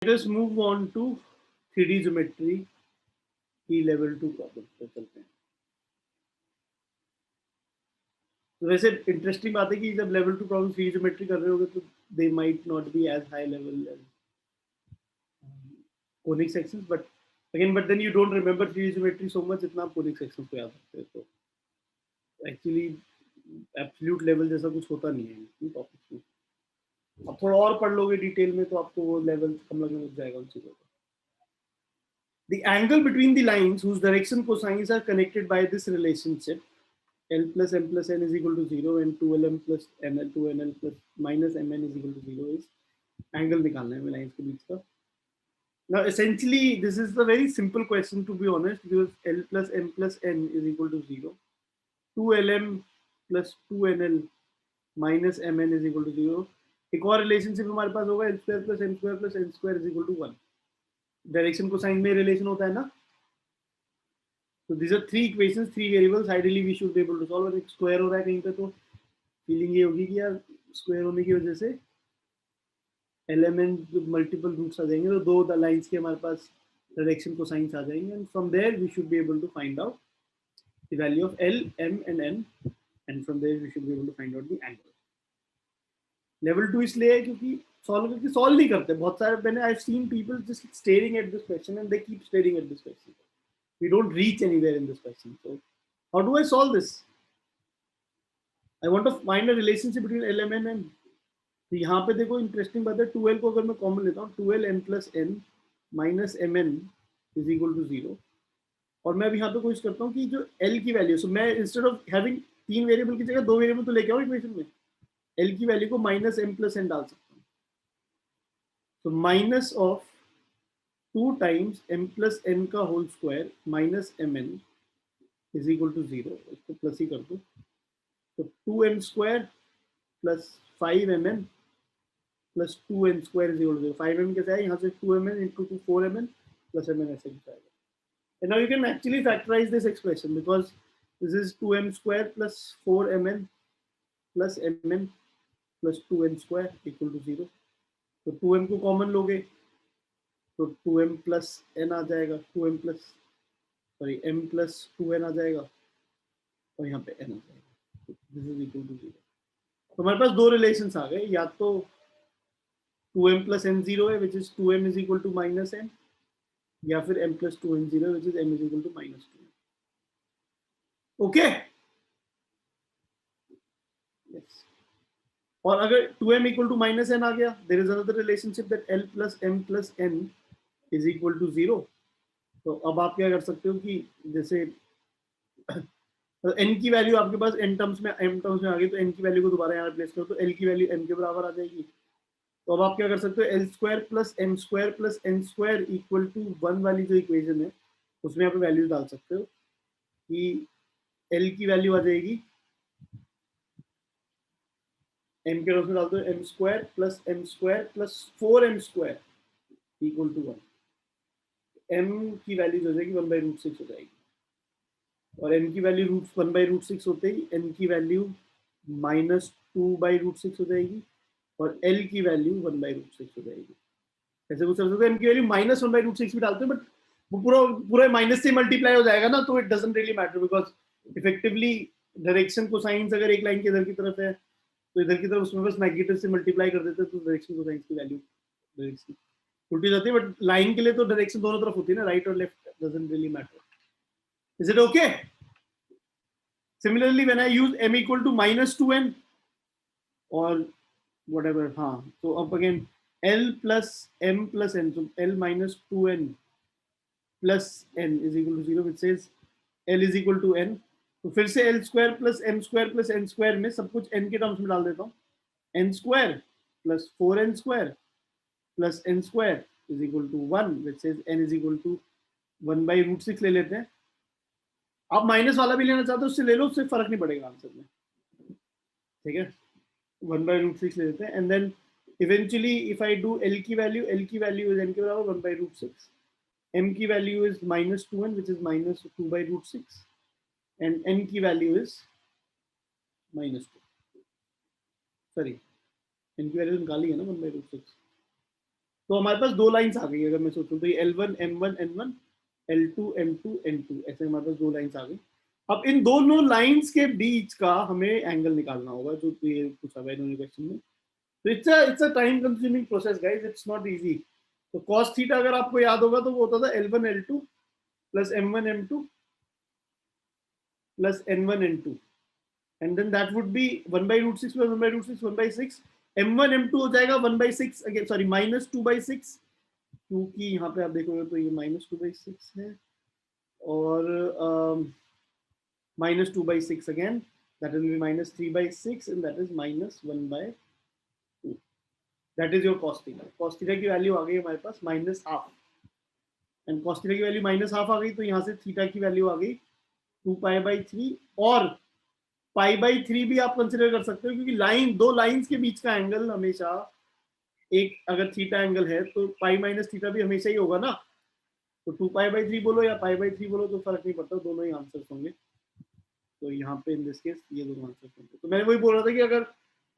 Let us move on to 3D geometry की level 2 problem पे चलते हैं। तो वैसे इंटरेस्टिंग बात है कि जब लेवल 2 प्रॉब्लम 3D ज्योमेट्री कर रहे होगे तो they might not be as high level as conic sections, but then you don't remember 3D geometry so much जितना आप कोनिक सेक्शंस को याद रखते हो। तो एक्चुअली एब्सोल्यूट लेवल जैसा कुछ होता नहीं है इन टॉपिक्स में। आप थोड़ा और पढ़ लोगे डिटेल में तो आपको वो लेवल कम लगने लग जाएगा उन चीज़ों का। The angle between the lines whose direction cosines are connected by this relationship L plus m plus n is equal to 0 and 2lm plus nl 2nl plus minus mn is equal to 0 is angle निकालना है हमें lines के बीच का। Now essentially this is a very simple question to be honest, because L plus m plus n is equal to 0, 2lm plus 2nl minus mn is equal to 0। एक और relationship हमारे पास होगा L square plus m square plus n square is equal to 1। Direction cosine में relation होता है ना। So these are three equations, three variables. Ideally we should be able to solve। और एक स्क्वायर हो रहा है कहीं पे तो फीलिंग ये होगी कि यार स्क्वायर होने की वजह से एलिमेंट मल्टीपल रूट्स आ जाएंगे, तो दो लाइंस के हमारे पास डायरेक्शन कोसाइंस आ जाएंगे, and from there we should be able to find out the value of L M and N, and from there we should be able to find out the angle. Level 2 इसलिए है क्योंकि solve नहीं करते बहुत सारे। मैंने I have seen people just staring at this question and they keep staring at this question. We don't reach anywhere in this question. So how do I solve this? I want to find a relationship between L, M, N and तो यहाँ पे देखो interesting बात है, 2L को अगर मैं common लेता हूँ 2L m plus n minus mn is equal to 0, और मैं अब यहाँ पे कोशिश करता हूँ कि जो L की वैल्यू, सो मैं इंस्टेड ऑफ हैविंग तीन वेरिएबल की जगह दो वेरिएबल तो लेके आऊँ इक्वेशन में, L की वैल्यू को माइनस m plus n डाल सकता हूँ। तो minus of 2 times m plus n का whole square minus mn is equal to 0। इसको प्लस ही कर दो, तो 2m square plus 5mn plus 2n square is equal to 0। 5m कैसे आया, यहाँ से 2mn into 4mn plus mn ऐसे कुछ आएगा। And now you can actually factorise this expression because this is 2m square plus 4mn plus mn plus 2n square equal to 0। तो 2m को common लोगे तो 2m प्लस n आ जाएगा, 2m plus sorry m plus 2n आ जाएगा, और यहाँ पे n आ जाएगा। This is equal to 0। तो हमारे पास दो रिलेशंस आ गए, या तो 2m प्लस n 0 है which is 2m is equal to minus n, या फिर m plus 2n 0 which is m is equal to minus 2। Okay, yes. और अगर 2m equal to minus n आ गया, there is another relationship that l plus m plus n is equal to 0। तो अब आप क्या कर सकते हो कि जैसे तो n की वैल्यू आपके पास m टर्म्स में आ गई, तो n की वैल्यू को दोबारा यहाँ रिप्लेस करो तो l की वैल्यू m के बराबर आ जाएगी। तो अब आप क्या कर सकते हो, L square plus M square plus N square equal to 1 वाली जो इक्वेशन है उसमें आप वैल्यू डाल सकते हो कि एल की वैल्यू आ जाएगी, एम के उसमें डाल दो M square plus M square plus 4m square equal to 1। M की वैल्यू हो जाएगी 1/√6 हो जाएगी, और एम की वैल्यू 1/√6 होते ही एन की वैल्यू -2/√6 हो जाएगी, और एल की वैल्यू 1/√6 हो जाएगी। ऐसे कुछ समझते हैं, एम की वैल्यू -1/√6 भी डालते हैं, बट वो पूरा पूरा माइनस से मल्टीप्लाई हो जाएगा ना, तो it doesn't really matter because effectively direction cosines अगर एक लाइन के इधर की तरफ है तो इधर की तरफ उसमें बस नेगेटिव से मल्टीप्लाई कर देते हैं, तो डायरेक्शन कोसाइंस की वैल्यू डायरेक्शन उल्टी जाती है। बट लाइन के लिए तो डायरेक्शन दोनों तरफ होती है ना, राइट और left, doesn't really matter. Is it okay? Similarly, when I use m equal to -2n or whatever, हाँ, so up again L plus m plus n, so L minus 2n plus n is equal to 0, which says L is equal to n। तो फिर से L square plus m square plus n square में सब कुछ n के terms में डाल देता हूँ, n square plus 4n square plus n square is equal to 1, which says n is equal to 1/√6 ले लेते हैं। आप माइनस वाला भी लेना चाहते हो उससे ले लो, उससे फर्क नहीं पड़ेगा आंसर में, ठीक है। 1/√6 ले लेते हैं, and then eventually if I do L की वैल्यू इज n के बराबर 1/√6, m की value is -2n which is -2/√6, and n की वैल्यू इज -2, सॉरी n की वैल्यू निकाली है ना 1/√6, तो हमारे पास दो लाइंस आ गई अगर मैं सोचूं तो ये L1 M1 N1 L2 M2 N2 ऐसे हमारे पास दो लाइंस आ गई। अब इन दोनों लाइंस के बीच का हमें एंगल निकालना होगा जो ये पूछा हुआ है इन्होंने क्वेश्चन में। तो it's a time consuming process guys, it's not easy. तो cos थीटा अगर आपको याद होगा तो वो होता था L1 L2 plus M1 M2 plus N1 N2 and then that would be 1/√6 plus 1/√6 1/6 M1 M2 हो जाएगा 1/6 अगेन सॉरी -2/6 क्योंकि यहाँ पे आप देखोगे तो ये -2/6 है और -2/6 again that will be -3/6 and that is -1/2 that is your cos theta। cos theta की वैल्यू आ गई हमारे पास -½ एंड cos theta की वैल्यू -½ आ गई तो यहाँ से थीटा की वैल्यू आ गई 2π/3 और π/3 भी आप कंसिडर कर सकते हो क्योंकि लाइन दो लाइंस के बीच का एंगल हमेशा एक अगर थीटा एंगल है तो पाई माइनस थीटा भी हमेशा ही होगा ना। तो 2π/3 बोलो या π/3 बोलो तो फर्क नहीं पड़ता, दोनों ही आंसर्स होंगे। तो यहाँ पे इन दिस केस ये दोनों आंसर्स होंगे। तो मैंने वही बोल रहा था कि अगर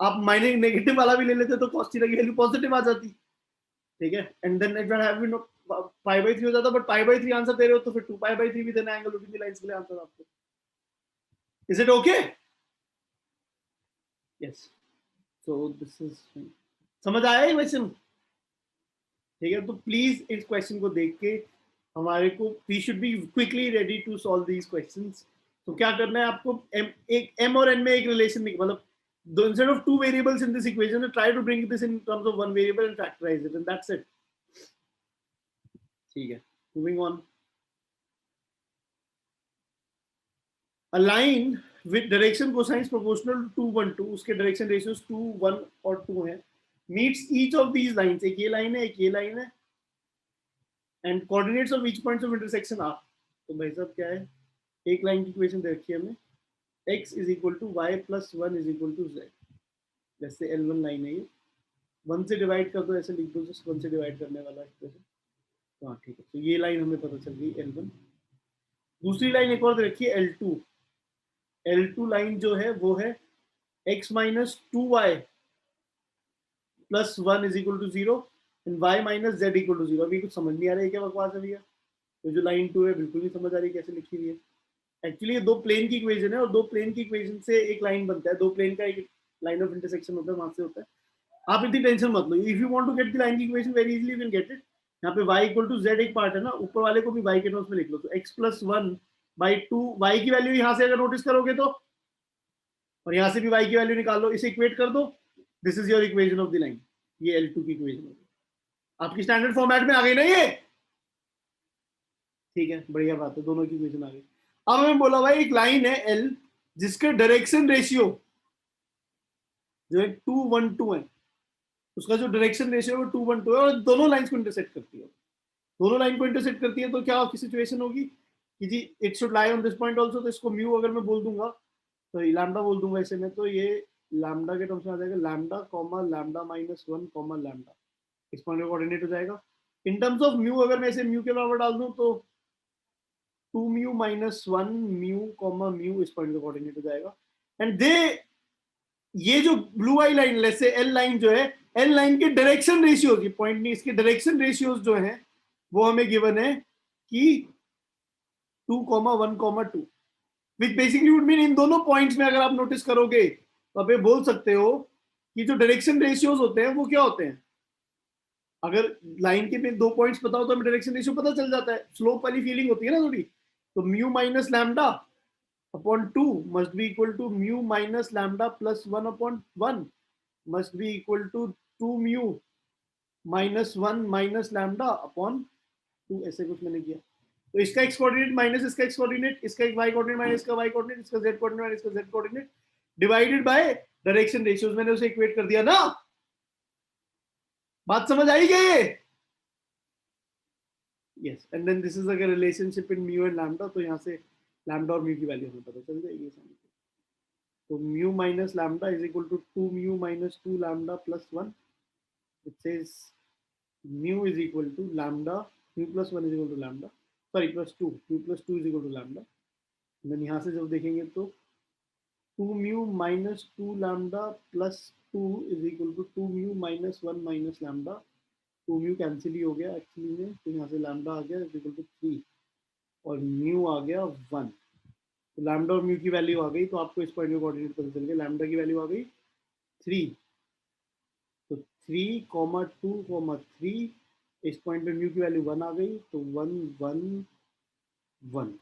आप माइनस नेगेटिव वाला भी ले लेते तो cos थीटा की वैल्यू पॉजिटिव आ जाती, ठीक है। And then it would have been π/3 हो जाता, बट π/3 आंसर दे रहे हो तो फिर 2π/3 भी देना एंगल बिटवीन द लाइंस के लिए आंसर आपको। Is it okay? Yes, so this is समझ आया ये क्वेश्चन, ठीक है। तो प्लीज इस क्वेश्चन को देख के हमारे को we should be quickly ready to solve these questions. तो क्या करना है आपको, एक m और n में एक रिलेशन मतलब instead of two variables in this equation try to bring this in terms of one variable and factorize it and that's it, ठीक है। moving on, a line with direction cosines proportional to 2 1 2 उसके direction ratios 2 1 और 2 है, meets each of these lines, एक ये line है एक ये लाइन है, and coordinates of each points of intersection are. तो भाई साहब क्या है, एक लाइन की इक्वेशन दे रखी है हमें, x is equal to y plus 1 is equal to z, जैसे L1 लाइन है ये 1 से डिवाइड कर दो, ऐसे लिख दो जस्ट 1 से डिवाइड करने वाला इक्वेशन। हाँ ठीक है, तो ये लाइन हमें पता चल गई L1। दूसरी लाइन एक और दे रखी है L2, L2 लाइन जो है वो है x minus 2y plus 1 is equal to 0 and y minus z equal to 0। अभी कुछ समझ नहीं आ रहा है क्या बकवास है भैया, तो जो लाइन 2 है बिल्कुल नहीं समझ आ रही कैसे लिखी हुई है। एक्चुअली ये दो प्लेन की इक्वेशन है और दो प्लेन की इक्वेशन से एक लाइन बनता है, दो प्लेन का एक लाइन ऑफ इंटरसेक्शन होता है, वहां से होता है। आप इतनी टेंशन मत लो, if you want to get the line की equation very easily you can get it. यहाँ पे y इक्वल टू z एक पार्ट है ना, ऊपर वाले को भी y के टर्म्स में लिख लो, तो x प्लस 1/2 y की वैल्यू यहाँ से अगर नोटिस करोगे तो, और यहाँ से भी y की वैल्यू निकाल लो, इसे इक्वेट कर दो, this is your equation of the line. ये L2 की इक्वेशन होगी, आपकी स्टैंडर्ड फॉर्मेट में आ गई ना ये, ठीक है, बढ़िया बात है, दोनों की इक्वेशन आ गई। अब हमें बोला भाई एक लाइन है L जिसके डायरेक्शन रेशियो जो है 2 1 2 है, उसका जो डायरेक्शन रेशियो है वो 2 1 2 है और दोनों लाइंस को इंटरसेक्ट करती है। दोनों लाइन को इंटरसेक्ट करती है तो क्या सिचुएशन होगी कि जी it should lie on this point also, तो इसको म्यू अगर मैं बोल दूंगा तो लैम्डा बोल दूंगा इसे मैं, तो ये लैम्डा के टर्म्स में आ जाएगा lambda comma lambda minus 1 comma lambda, इस पॉइंट का कोऑर्डिनेट हो जाएगा। इन टर्म्स ऑफ म्यू अगर मैं इसे म्यू के बराबर डाल दूं तो 2 mu minus 1 mu comma mu इस पॉइंट का कोऑर्डिनेट हो जाएगा। एंड दे ये जो ब्लू आई लाइन जैसे एल लाइन जो है, एल लाइन के डायरेक्शन रेशियोज, ये पॉइंट नहीं, इसके डायरेक्शन रेशियोज जो है वो हमें गिवन है कि 2,1,2 which basically would mean in दोनों पॉइंट्स में अगर आप नोटिस करोगे तो आप ये बोल सकते हो कि जो डायरेक्शन रेशियोज होते हैं वो क्या होते हैं। अगर लाइन के में दो पॉइंट्स पता हो तो हमें डायरेक्शन रेशियो पता चल जाता है, स्लोप वाली फीलिंग होती है ना थोड़ी। तो mu minus lambda upon 2 must be equal to mu minus lambda plus 1 upon 1 must be equal to 2 mu minus 1 minus lambda upon 2, ऐसे कुछ मैंने किया। तो इसका एक्स कोऑर्डिनेट माइनस इसका एक्स कोऑर्डिनेट, इसका एक वाई कोऑर्डिनेट माइनस इसका वाई कोऑर्डिनेट, इसका जेड कोऑर्डिनेट माइनस इसका z coordinate divided by direction ratios, मैंने उसे इक्वेट कर दिया ना। बात समझ आई क्या ये? Yes, and then this is अगर relationship in mu and lambda, तो यहाँ से लैम्डा और म्यू की वैल्यू हमें पता चल जाएगी। तो mu minus lambda is equal to 2 mu minus 2 lambda plus 1, it says mu is equal to lambda, mu plus 1 is equal to lambda, sorry plus 2, mu plus 2 is equal to lambda. Then यहाँ से जब देखेंगे तो 2 mu minus 2 lambda plus 2 is equal to 2 mu minus 1 minus lambda two mu cancel ही हो गया actually में, तो यहाँ से लैम्डा आ गया इक्वल टू 3 और म्यू आ गया 1। तो लैम्डा और म्यू की वैल्यू आ गई, तो आपको इस पॉइंट में कोऑर्डिनेट पता चल गया। लैम्डा की वैल्यू आ गई 3, तो 3,2,3, इस पॉइंट पे म्यू की वैल्यू 1 आ गई, तो 1 1 1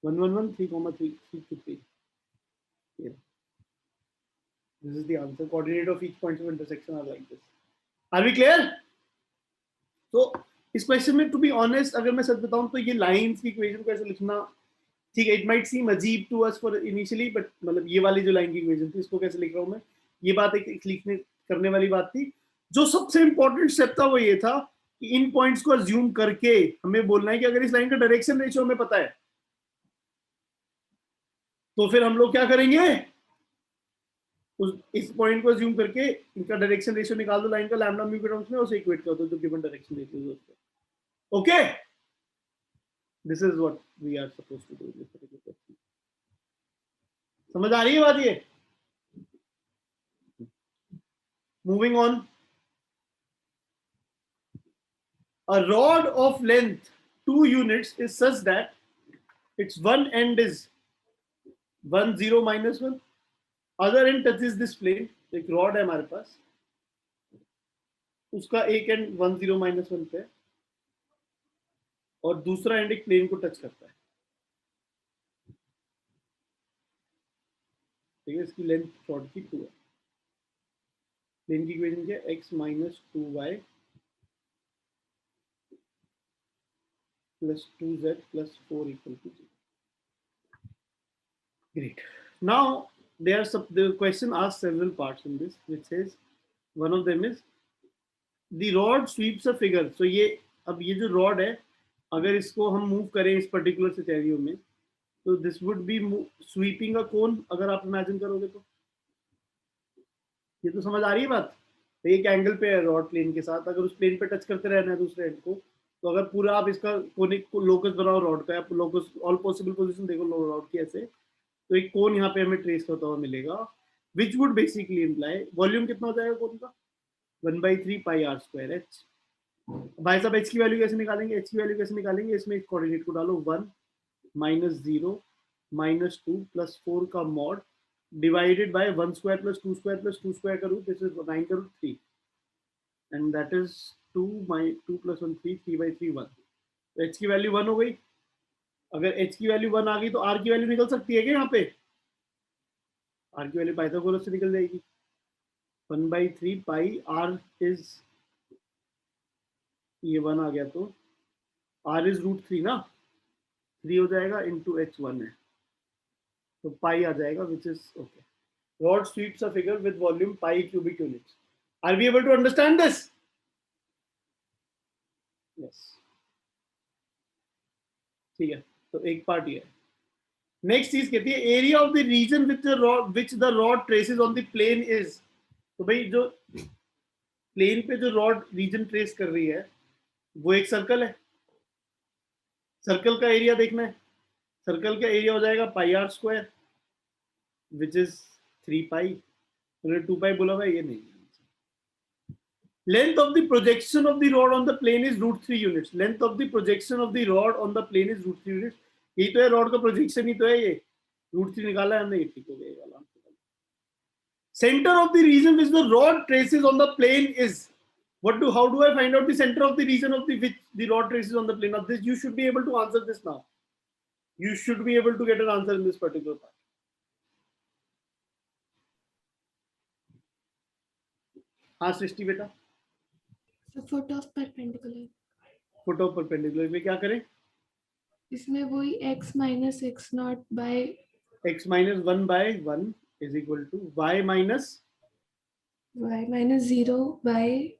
1 1 1 3,3 3 3। This is the answer. Coordinate of each point of intersection are like this. Are we clear? तो इस क्वेश्चन में टू बी ऑनेस्ट अगर मैं सच बताऊं तो ये लाइंस की इक्वेशन को ऐसे लिखना ठीक है, इट माइट सीम अजीब to us for initially, but मतलब ये वाली जो लाइन की इक्वेशन थी इसको कैसे लिख रहा हूं मैं, ये बात एक लिखने करने वाली बात थी। जो सबसे इंपॉर्टेंट स्टेप था वो ये था कि इन पॉइंट्स को अज्यूम करके हमें बोलना है कि अगर इस लाइन का डायरेक्शन रेशियो हमें पता है तो फिर हम लोग क्या करेंगे, इस पॉइंट को अज्यूम करके इनका डायरेक्शन रेशियो निकाल दो लाइन का लैम्डा म्यू के टर्म्स में, उसे इक्वेट कर दो जो गिवन डायरेक्शन रेशियो है। Okay, this is what we are supposed to do in this particular question. समझ आ रही है बात ये? Moving on, a rod of length 2 units is such that its one end is 1 0 minus 1, other end touches this plane। एक rod है हमारे पास, उसका एक एंड 1 0 minus 1 पे है और दूसरा एंड एक प्लेन को टच करता है। ठीक है, इसकी लेंथ रॉड की 2 है। प्लेन की इक्वेशन क्या है, x minus 2y plus 2z plus 4 equal to 0। Great. Now the question asks several parts in this, which says one of them is the rod sweeps a figure। So ये अब ये जो rod है अगर इसको हम मूव करें इस पर्टिकुलर सिनेरियो में तो दिस वुड बी स्वीपिंग अ कोन। अगर आप इमेजिन करोगे तो ये तो समझ आ रही है बात। तो एक एंगल पे है रॉड प्लेन के साथ, अगर उस प्लेन पे टच करते रहना है दूसरे एंड को, तो अगर पूरा आप इसका कोनिक लोकस बनाओ रॉड का, आप लोकस ऑल पॉसिबल पोजीशन देखो रॉड की ऐसे, तो एक कोन यहाँ पे हमें ट्रेस होता हुआ मिलेगा, which would basically imply volume कितना हो जाएगा कोन का, 1/3 पाई आर स्क्वायर एच। भाई साहब एच की वैल्यू कैसे निकालेंगे, एच की वैल्यू कैसे निकालेंगे, इसमें एक कोऑर्डिनेट को डालो 1 - 0 - 2 + 4 का mod divided by 1 square + 2 square + 2 square का रूट, दिस इज 9 का रूट 3 एंड दैट इज 2 + 1 3 3/3 1। तो एच की वैल्यू 1 हो गई। अगर एच की वैल्यू 1 आ गई तो आर की वैल्यू निकल सकती है क्या यहाँ पे, आर की वैल्यू पाइथागोरस से निकल जाएगी। 1/3 पाई आर इज, ये 1 आ गया तो आर इज √3 ना, 3 हो जाएगा इंटू एच 1 है तो पाई आ जाएगा which is okay. Rod sweeps a figure with volume pi cubic units. Are we able to understand this? Yes, ठीक है। तो एक पार्ट ये है। नेक्स्ट चीज कहती है area of the region which the rod traces on the plane is. तो भाई जो प्लेन पे जो रॉड रीजन ट्रेस कर रही है वो एक सर्कल है, सर्कल का एरिया देखना है। सर्कल का एरिया हो जाएगा पाई आर स्क्वायर विच इज 3 पाई। 2 पाई बोला हुआ ये नहीं। Length of the projection of the rod on the plane is √3 units। Length of the projection of the rod on the plane is √3 units। यही तो है रॉड का प्रोजेक्शन ही तो है ये, √3 निकाला है हमने, ये ठीक हो गया। Center of the region which the rod traces on the plane is, how do I find out the center of the region of the which the rod traces on the plane? Now this you should be able to answer this now. You should be able to get an answer in this particular part. हाँ सृष्टि बेटा, foot of perpendicular, foot of perpendicular में क्या करें, इसमें वही x - x0 bye x - 1/1 is equal to y minus y - 0 by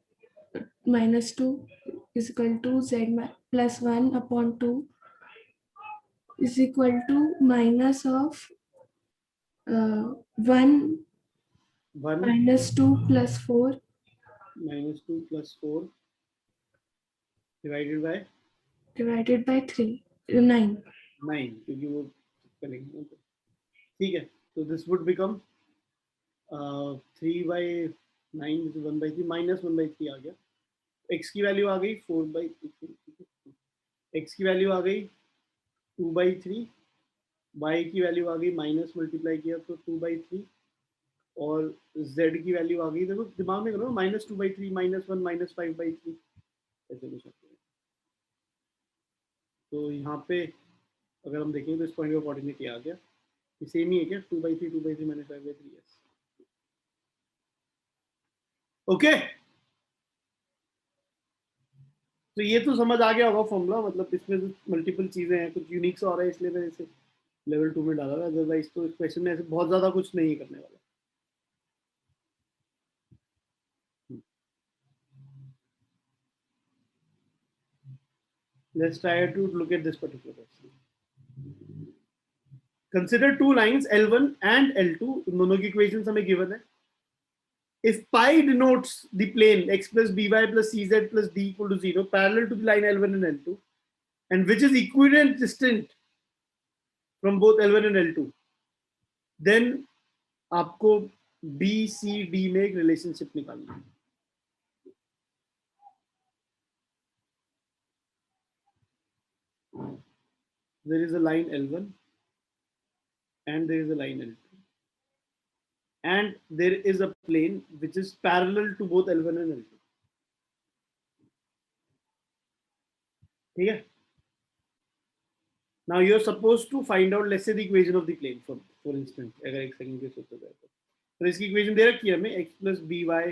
-2 is equal to z plus 1 upon 2 is equal to minus of 1 minus 2 plus 4 -2 + 4 divided by 3 9। 9, क्योंकि वो करेंगे। ठीक है, तो दिस वुड बिकम 3/9 1/3 -1/3 आ गया। x की वैल्यू आ गई 4/3, x की वैल्यू आ गई 2/3, y की वैल्यू आ गई माइनस मल्टीप्लाई किया तो 2/3, और z की वैल्यू आ गई, देखो दिमाग में करो, -2/3 -1 -5/3 ऐसे कुछ सकते हैं। तो यहाँ पे अगर हम देखेंगे तो इस पॉइंट का कोऑर्डिनेट आ गया, ये सेम ही है क्या, 2/3 2/3 -5/3 यस। ओके, तो ये तो समझ आ गया होगा फॉर्मूला, मतलब इसमें मल्टीपल चीजें हैं, कुछ यूनिक सा हो रहा है इसलिए मैंने इसे लेवल 2 में डाला था, अदरवाइज तो इस क्वेश्चन में ऐसे बहुत ज्यादा कुछ नहीं करने वाला। Let's try to look at this particular question. Consider two lines L1 and L2, दोनों की equations हमें given है. If pi denotes the plane x plus by plus cz plus d equal to 0 parallel to the line L1 and L2, and which is equidistant from both L1 and L2, then आपको B C D में एक relationship निकालना है. There is a line L1 and there is a line L2, and there is a plane which is parallel to both L1 and L2. ठीक है? Now you're supposed to find out, let's say, the equation of the plane. For instance, अगर एक second के सोचो तो इसकी equation दे रखी है हमें, x plus by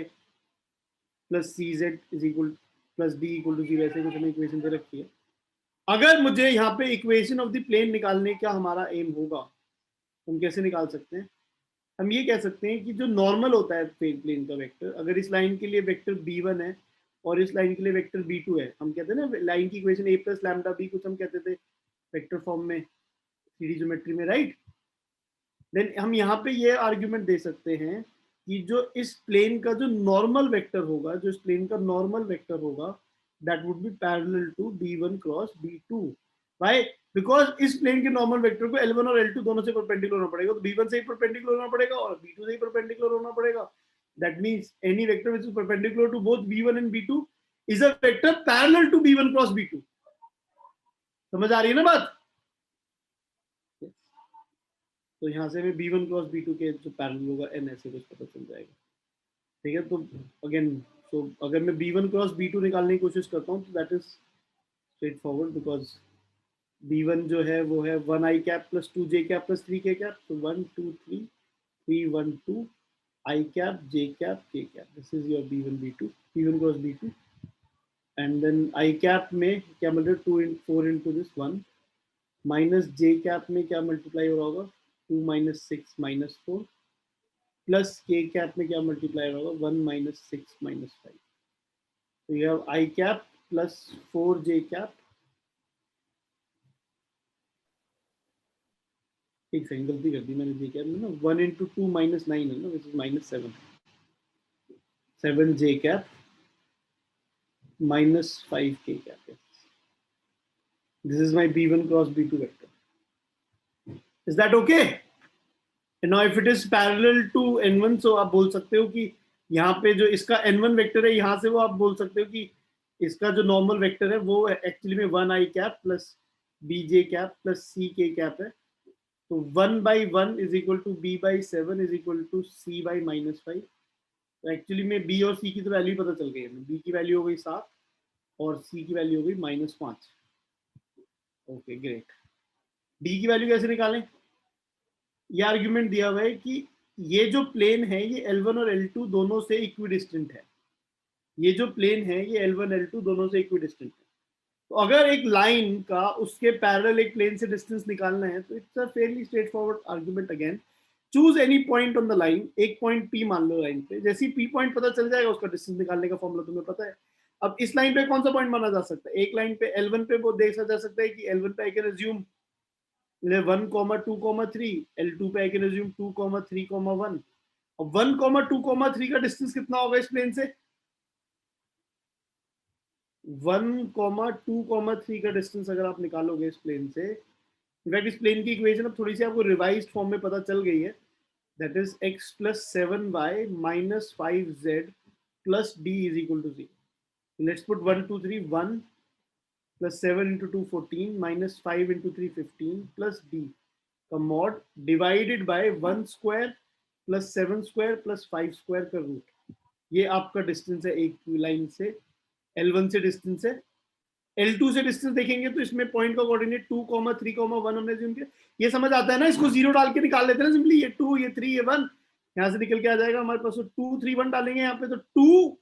plus cz is equal plus d equal to 0, ऐसे कुछ हमें इक्वेशन दे रखी है. अगर मुझे यहाँ पे इक्वेशन ऑफ द प्लेन निकालने का हमारा एम होगा, हम कैसे निकाल सकते हैं? हम ये कह सकते हैं कि जो नॉर्मल होता है प्लेन का वेक्टर, अगर इस लाइन के लिए वेक्टर b1 है और इस लाइन के लिए वेक्टर b2 है, हम कहते हैं ना लाइन की equation a plus lambda b, कुछ हम कहते थे वेक्टर फॉर्म में, 3D ज्योमेट्री में, राइट? देन हम यहाँ पे ये आर्ग्यूमेंट दे सकते हैं कि जो इस प्लेन का जो नॉर्मल वेक्टर होगा, जो इस प्लेन का नॉर्मल वेक्टर होगा, that would be parallel to b1 cross b2. Why? Because इस प्लेन के नॉर्मल वेक्टर को L1 और L2 दोनों से परपेंडिकुलर होना पड़ेगा, तो b1 से ही परपेंडिकुलर होना पड़ेगा और b2 से ही परपेंडिकुलर होना पड़ेगा. That means any vector which is perpendicular to both b1 and b2 is a vector parallel to b1 cross b2. समझ आ रही है ना बात? तो यहाँ से हमें b1 क्रॉस b2 के जो पैरेलल होगा n ऐसे कुछ पता चल जाएगा. ठीक है, तो अगेन, तो अगर मैं b1 क्रॉस b2 निकालने की कोशिश करता हूँ तो that is straightforward, because b1 जो है वो है 1 i cap plus 2 j cap plus 3 k cap, तो 1 2 3 3 1 2 i cap j cap k cap. This is your b1 cross b2. And then i cap में क्या मतलब 2 4 into this 1 minus j cap में क्या मल्टीप्लाई हो रहा होगा, 2 minus 6 minus 4 plus k cap में क्या मल्टीप्लाई होगा, 1 minus 6 minus 5. तो you have i cap plus 4 j cap. एक सेकंड, गलती कर दी मैंने, j कैप में ना 1 into 2 minus 9 है ना, which is minus 7 j cap minus 5 k cap. This is my b1 cross b2 vector. Is that okay? And now if it is parallel to n1, so आप बोल सकते हो कि यहाँ पे जो इसका n1 वेक्टर है, यहाँ से वो आप बोल सकते हो कि इसका जो नॉर्मल वेक्टर है वो एक्चुअली में 1 i cap plus bj cap plus c k cap है. तो 1/1 is equal to b/7 is equal to c/-5. तो एक्चुअली में b और c की तो वैल्यू पता चल गई है. b की वैल्यू हो गई 7 और c की वैल्यू हो गई -5. Okay great. d की वैल्यू कैसे निकालें? ये आर्ग्यूमेंट दिया हुआ है कि ये जो प्लेन है ये L1 और L2 दोनों से इक्विडिस्टेंट है. ये जो प्लेन है ये L1 L2 दोनों से इक्विडिस्टेंट है. तो अगर एक लाइन का उसके पैरेलल एक प्लेन से डिस्टेंस निकालना है तो it's a fairly straight forward argument. Again, choose any point on the line. एक पॉइंट P मान लो लाइन पे, जैसे ही P पॉइंट पता चल जाएगा उसका डिस्टेंस निकालने का फॉर्मूला तुम्हें पता है. अब इस लाइन पे कौन सा पॉइंट माना जा सकता है? एक लाइन पे L1 पे वो देखा जा सकता है कि L1 पे आई कैन अज्यूम 1, 2, 3. L2 पे आई कैन अज्यूम 2, 3, 1. अब 1, 2, 3 का डिस्टेंस कितना होगा इस प्लेन से? 1, 2, 3 का डिस्टेंस अगर आप निकालोगे इस प्लेन से, इनफैक्ट इस प्लेन की इक्वेशन अब थोड़ी सी आपको रिवाइज्ड फॉर्म में पता चल गई है. That is x plus 7y minus 5z plus d is equal to 0. Let's put 1 2 3 1 plus 7 into 2 14 minus 5 into 3 15 plus D का mod divided by 1 square plus 7 square plus 5 square का रूट। ये आपका distance है एक लाइन से, L1 से distance है। L2 से डिस्टेंस देखेंगे तो इसमें पॉइंट का कोऑर्डिनेट 2, 3, 1 हमने ज्यूम किया। ये समझ आता है ना, इसको 0 डाल के निकाल लेते हैं ना सिंपली, ये 2 ये 3 ये 1 यहाँ से निकल के आ जाएगा हमारे पास। 2 3 1 डालेंगे यहाँ पे, तो 2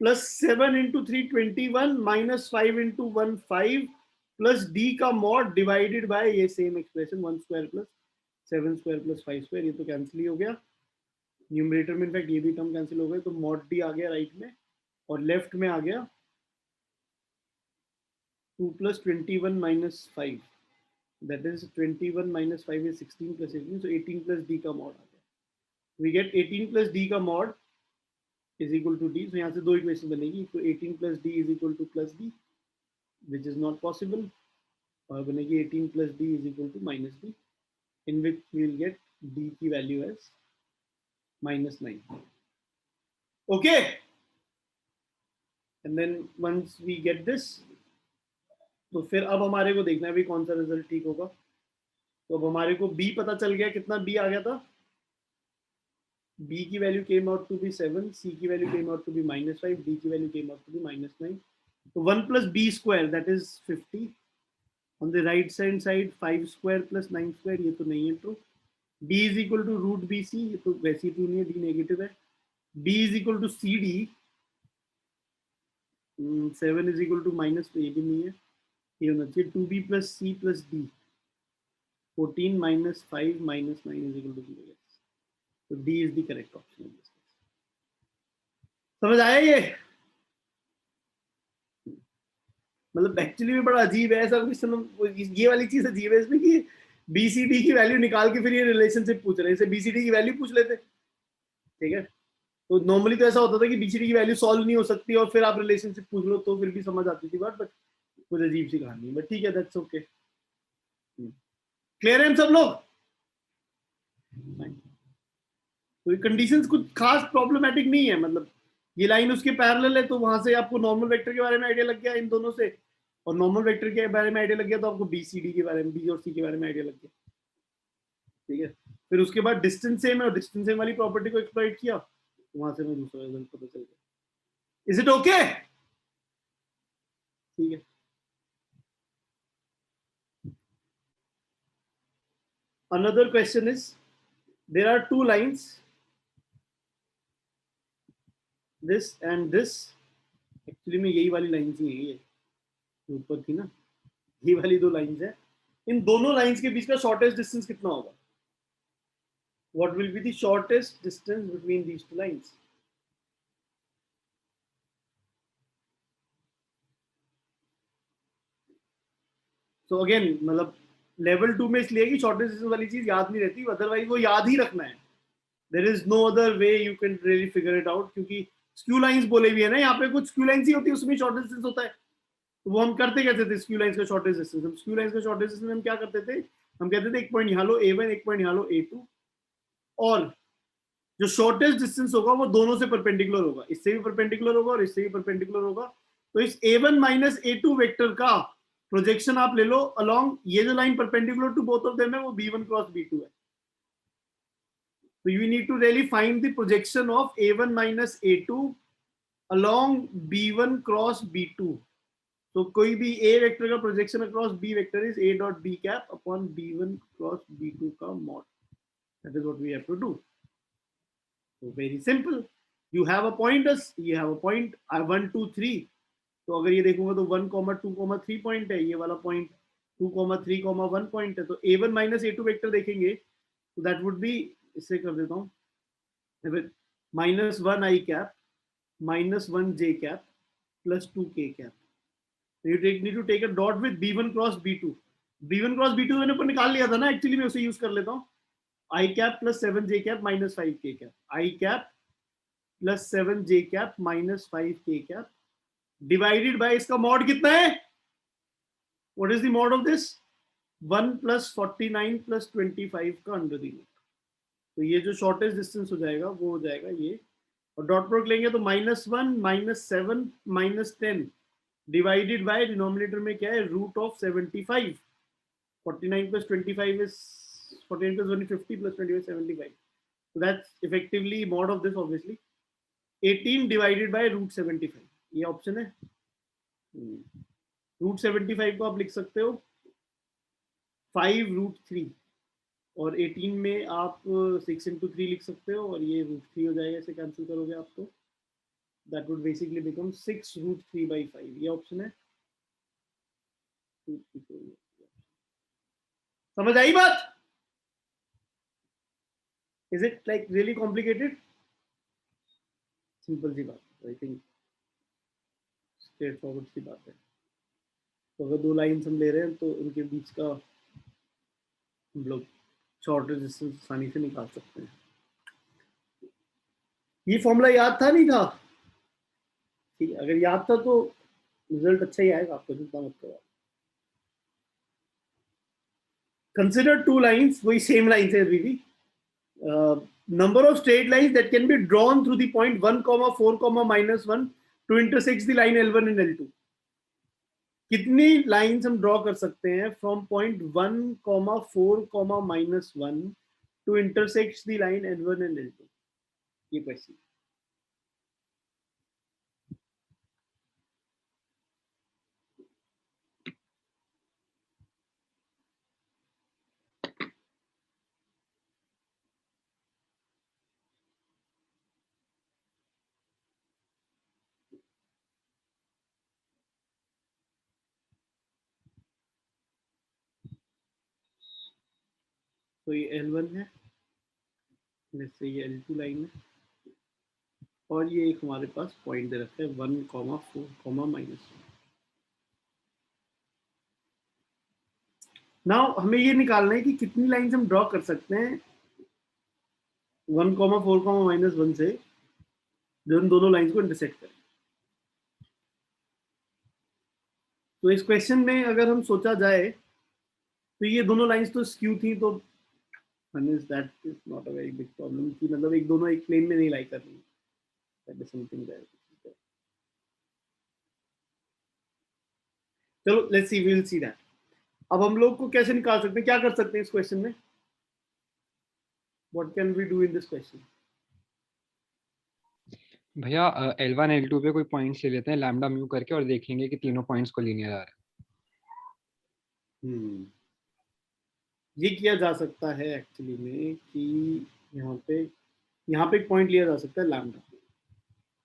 plus 7 into 3 21 minus 5 into 1 5 plus D का मॉड डिवाइडेड बाय ये same expression 1 square plus 7 square plus 5 square. ये तो कैंसिल ही हो गया न्यूमरेटर में, इनफैक्ट ये भी टर्म कैंसिल हो गए, तो मॉड डी आ गया राइट में और लेफ्ट में आ गया 2 plus 21 minus 5, that is 21 minus 5 is 16 plus 18, so 18 plus d का mod आ गया। We get 18 plus d का mod is equal to d, so यहाँ से दो इक्वेशन बनेगी, तो 18 plus d is equal to plus d, which is not possible, और बनेगी 18 plus d is equal to minus d, in which we will get d की value as -9. Okay, and then once we get this, तो फिर अब हमारे को देखना है भी कौन सा रिजल्ट ठीक होगा। तो अब हमारे को b पता चल गया, कितना b आ गया था, b की value came out to be 7, c की value came out to be -5, d की value came out to be -9। तो 1 plus b square that is 50, on the right hand side 5 square plus 9 square, ये तो नहीं है true. b is equal to root bc, ये तो वैसे ही true नहीं है, d नेगेटिव है। b is equal to cd, 7 is equal to -, तो ये भी नहीं है, ये होना चाहिए 2b plus c plus d, 14 minus 5 minus 9 is equal to 0. So d is the correct option in this case. समझ आया ये? मतलब एक्चुअली भी बड़ा अजीब है ऐसा क्वेश्चन, ये वाली चीज अजीब है इसमें कि बी सी डी की वैल्यू निकाल के फिर ये रिलेशनशिप पूछ रहे हैं, इसे बी सी डी की वैल्यू पूछ लेते, ठीक है। तो नॉर्मली तो ऐसा होता था कि बी सी डी की वैल्यू सॉल्व नहीं हो सकती और फिर आप रिलेशनशिप पूछ लो तो फिर भी समझ आती थी बात, बट कुछ अजीब सी कहानी है, बट ठीक है, दैट्स ओके। क्लियर है हम सब लोग? तो ये कंडीशंस कुछ खास प्रॉब्लमेटिक नहीं है, मतलब ये लाइन उसके पैरेलल है तो वहां से आपको नॉर्मल वेक्टर के बारे में आइडिया लग गया इन दोनों से, और नॉर्मल वेक्टर के बारे में आइडिया लग गया तो आपको बी सी डी के बारे में, बी और सी के बारे में आइडिया लग गया, ठीक है। फिर उसके बाद डिस्टेंस सेम है और डिस्टेंस सेम वाली प्रॉपर्टी को एक्सप्लॉइट किया, तो वहां से मैं दूसरा रिजल्ट पता चल गया। Is it okay? ठीक है। Another question is, there are two lines, this and this, actually में यही वाली लाइन ही है, ये ऊपर थी ना, ये वाली दो लाइंस है, इन दोनों लाइंस के बीच का शॉर्टेस्ट डिस्टेंस कितना होगा? What will be the shortest distance between these two lines? So again, मतलब लेवल 2 में इसलिए कि शॉर्टेस्ट डिस्टेंस वाली चीज याद नहीं रहती, अदरवाइज वो याद ही रखना है, there is no other way you can really figure it out, क्योंकि स्क्यू लाइंस बोले भी है ना यहाँ पे, कुछ स्क्यू लाइंस ही होती है उसमें शॉर्टेस्ट डिस्टेंस होता है, तो वो हम करते कैसे थे स्क्यू लाइंस का शॉर्टेस्ट डिस्टेंस? हम स्क्यू लाइंस का शॉर्टेस्ट डिस्टेंस हम क्या करते थे, हम कहते थे एक पॉइंट यहाँ लो A1, एक पॉइंट यहाँ लो A2, और जो शॉर्टेस्ट डिस्टेंस होगा वो दोनों से परपेंडिकुलर होगा, इससे भी परपेंडिकुलर होगा और इससे भी परपेंडिकुलर होगा। तो इस A1 माइनस A2 वेक्टर का प्रोजेक्शन आप ले लो अलोंग, ये जो line perpendicular to both of them है वो B1 क्रॉस B2 है। So you need to really find the projection of A1 minus A2 along B1 cross B2. So कोई भी A वेक्टर का projection across B vector is A dot B cap upon B1 cross B2 का mod. That is what we have to do. So very simple. You have a point, you have a point 1 2 3. तो अगर ये देखूंगा तो 1, 2, 3 point है, ये वाला point 2, 3, 1 point है, तो A1 माइनस A2 वेक्टर देखेंगे तो दैट वुड बी, इससे कर देता हूँ, -1 I cap -1 J cap +2 K cap. You need to take a dot with B1 cross B2. B1 cross B2 मैंने ऊपर निकाल लिया था ना, एक्चुअली मैं उसे यूज कर लेता हूँ, I cap +7 J cap -5 K cap, I cap +7 J cap -5 K cap divided by इसका मॉड कितना है? What is the mod of this? 1 + 49 + 25 का अंडर द रूट। तो ये जो शॉर्टेस्ट डिस्टेंस हो जाएगा वो हो जाएगा ये और डॉट प्रोडक्ट लेंगे तो -1 -7 -10 डिवाइडेड बाय डिनोमिनेटर में क्या है root of 75. 49 plus 25 is 49 plus 1 is 50 plus 20 is 75. So that's effectively mod of this obviously. 18 divided by root 75. ये ऑप्शन है. रूट 75 को आप लिख सकते हो 5 रूट 3 और 18 में आप 6 into 3 लिख सकते हो और ये रूट 3 हो जाएगा. इसे कैंसिल करोगे आप तो that would basically become 6 root 3 by 5. ये ऑप्शन है. समझ आई बात? Is it like really complicated? Simple सी बात. आई थिंक स्ट्रेट फॉरवर्ड सी बात है. तो अगर दो लाइन्स हम ले रहे हैं तो उनके बीच का हम लोग शॉर्ट रेजिस्टेंस आसानी से निकाल सकते हैं. ये फॉर्मूला याद था नहीं था? ठीक है, अगर याद था तो रिजल्ट अच्छा ही आएगा. आपको चिंता मत करो. कंसिडर टू लाइन्स, वही सेम लाइन्स है अभी भी. Number of straight lines that can be drawn through the point 1, 4, -1 to intersect the line L1 and L2. कितनी लाइन्स हम ड्रॉ कर सकते हैं from point 1, 4, -1 to intersect the line L1 and L2? ये question. तो ये L1 है, जैसे ये L2 लाइन है और ये एक हमारे पास पॉइंट दे रखा है 1, 4, -1. नाउ हमें ये निकालना है कि कितनी लाइन्स हम ड्रॉ कर सकते हैं 1, 4, -1 से जो इन दोनों लाइन्स को इंटरसेक्ट करें. तो इस क्वेश्चन में अगर हम सोचा जाए तो ये दोनों लाइन्स तो स्क्यू थी, तो that is not a very big problem कि मतलब एक दोनों एक प्लेन में नहीं लाई कर रही. That is something there. चलो let's see, we will see that. अब हम लोग को कैसे निकाल सकते हैं, क्या कर सकते हैं इस क्वेश्चन में? What can we do in this question? भैया L1 L2 पे कोई पॉइंट्स ले लेते हैं लैम्डा म्यू करके और देखेंगे कि तीनों पॉइंट्स को लीनियर आ रहा है. ये किया जा सकता है एक्चुअली में कि यहाँ पे एक पॉइंट लिया जा सकता है लैम्डा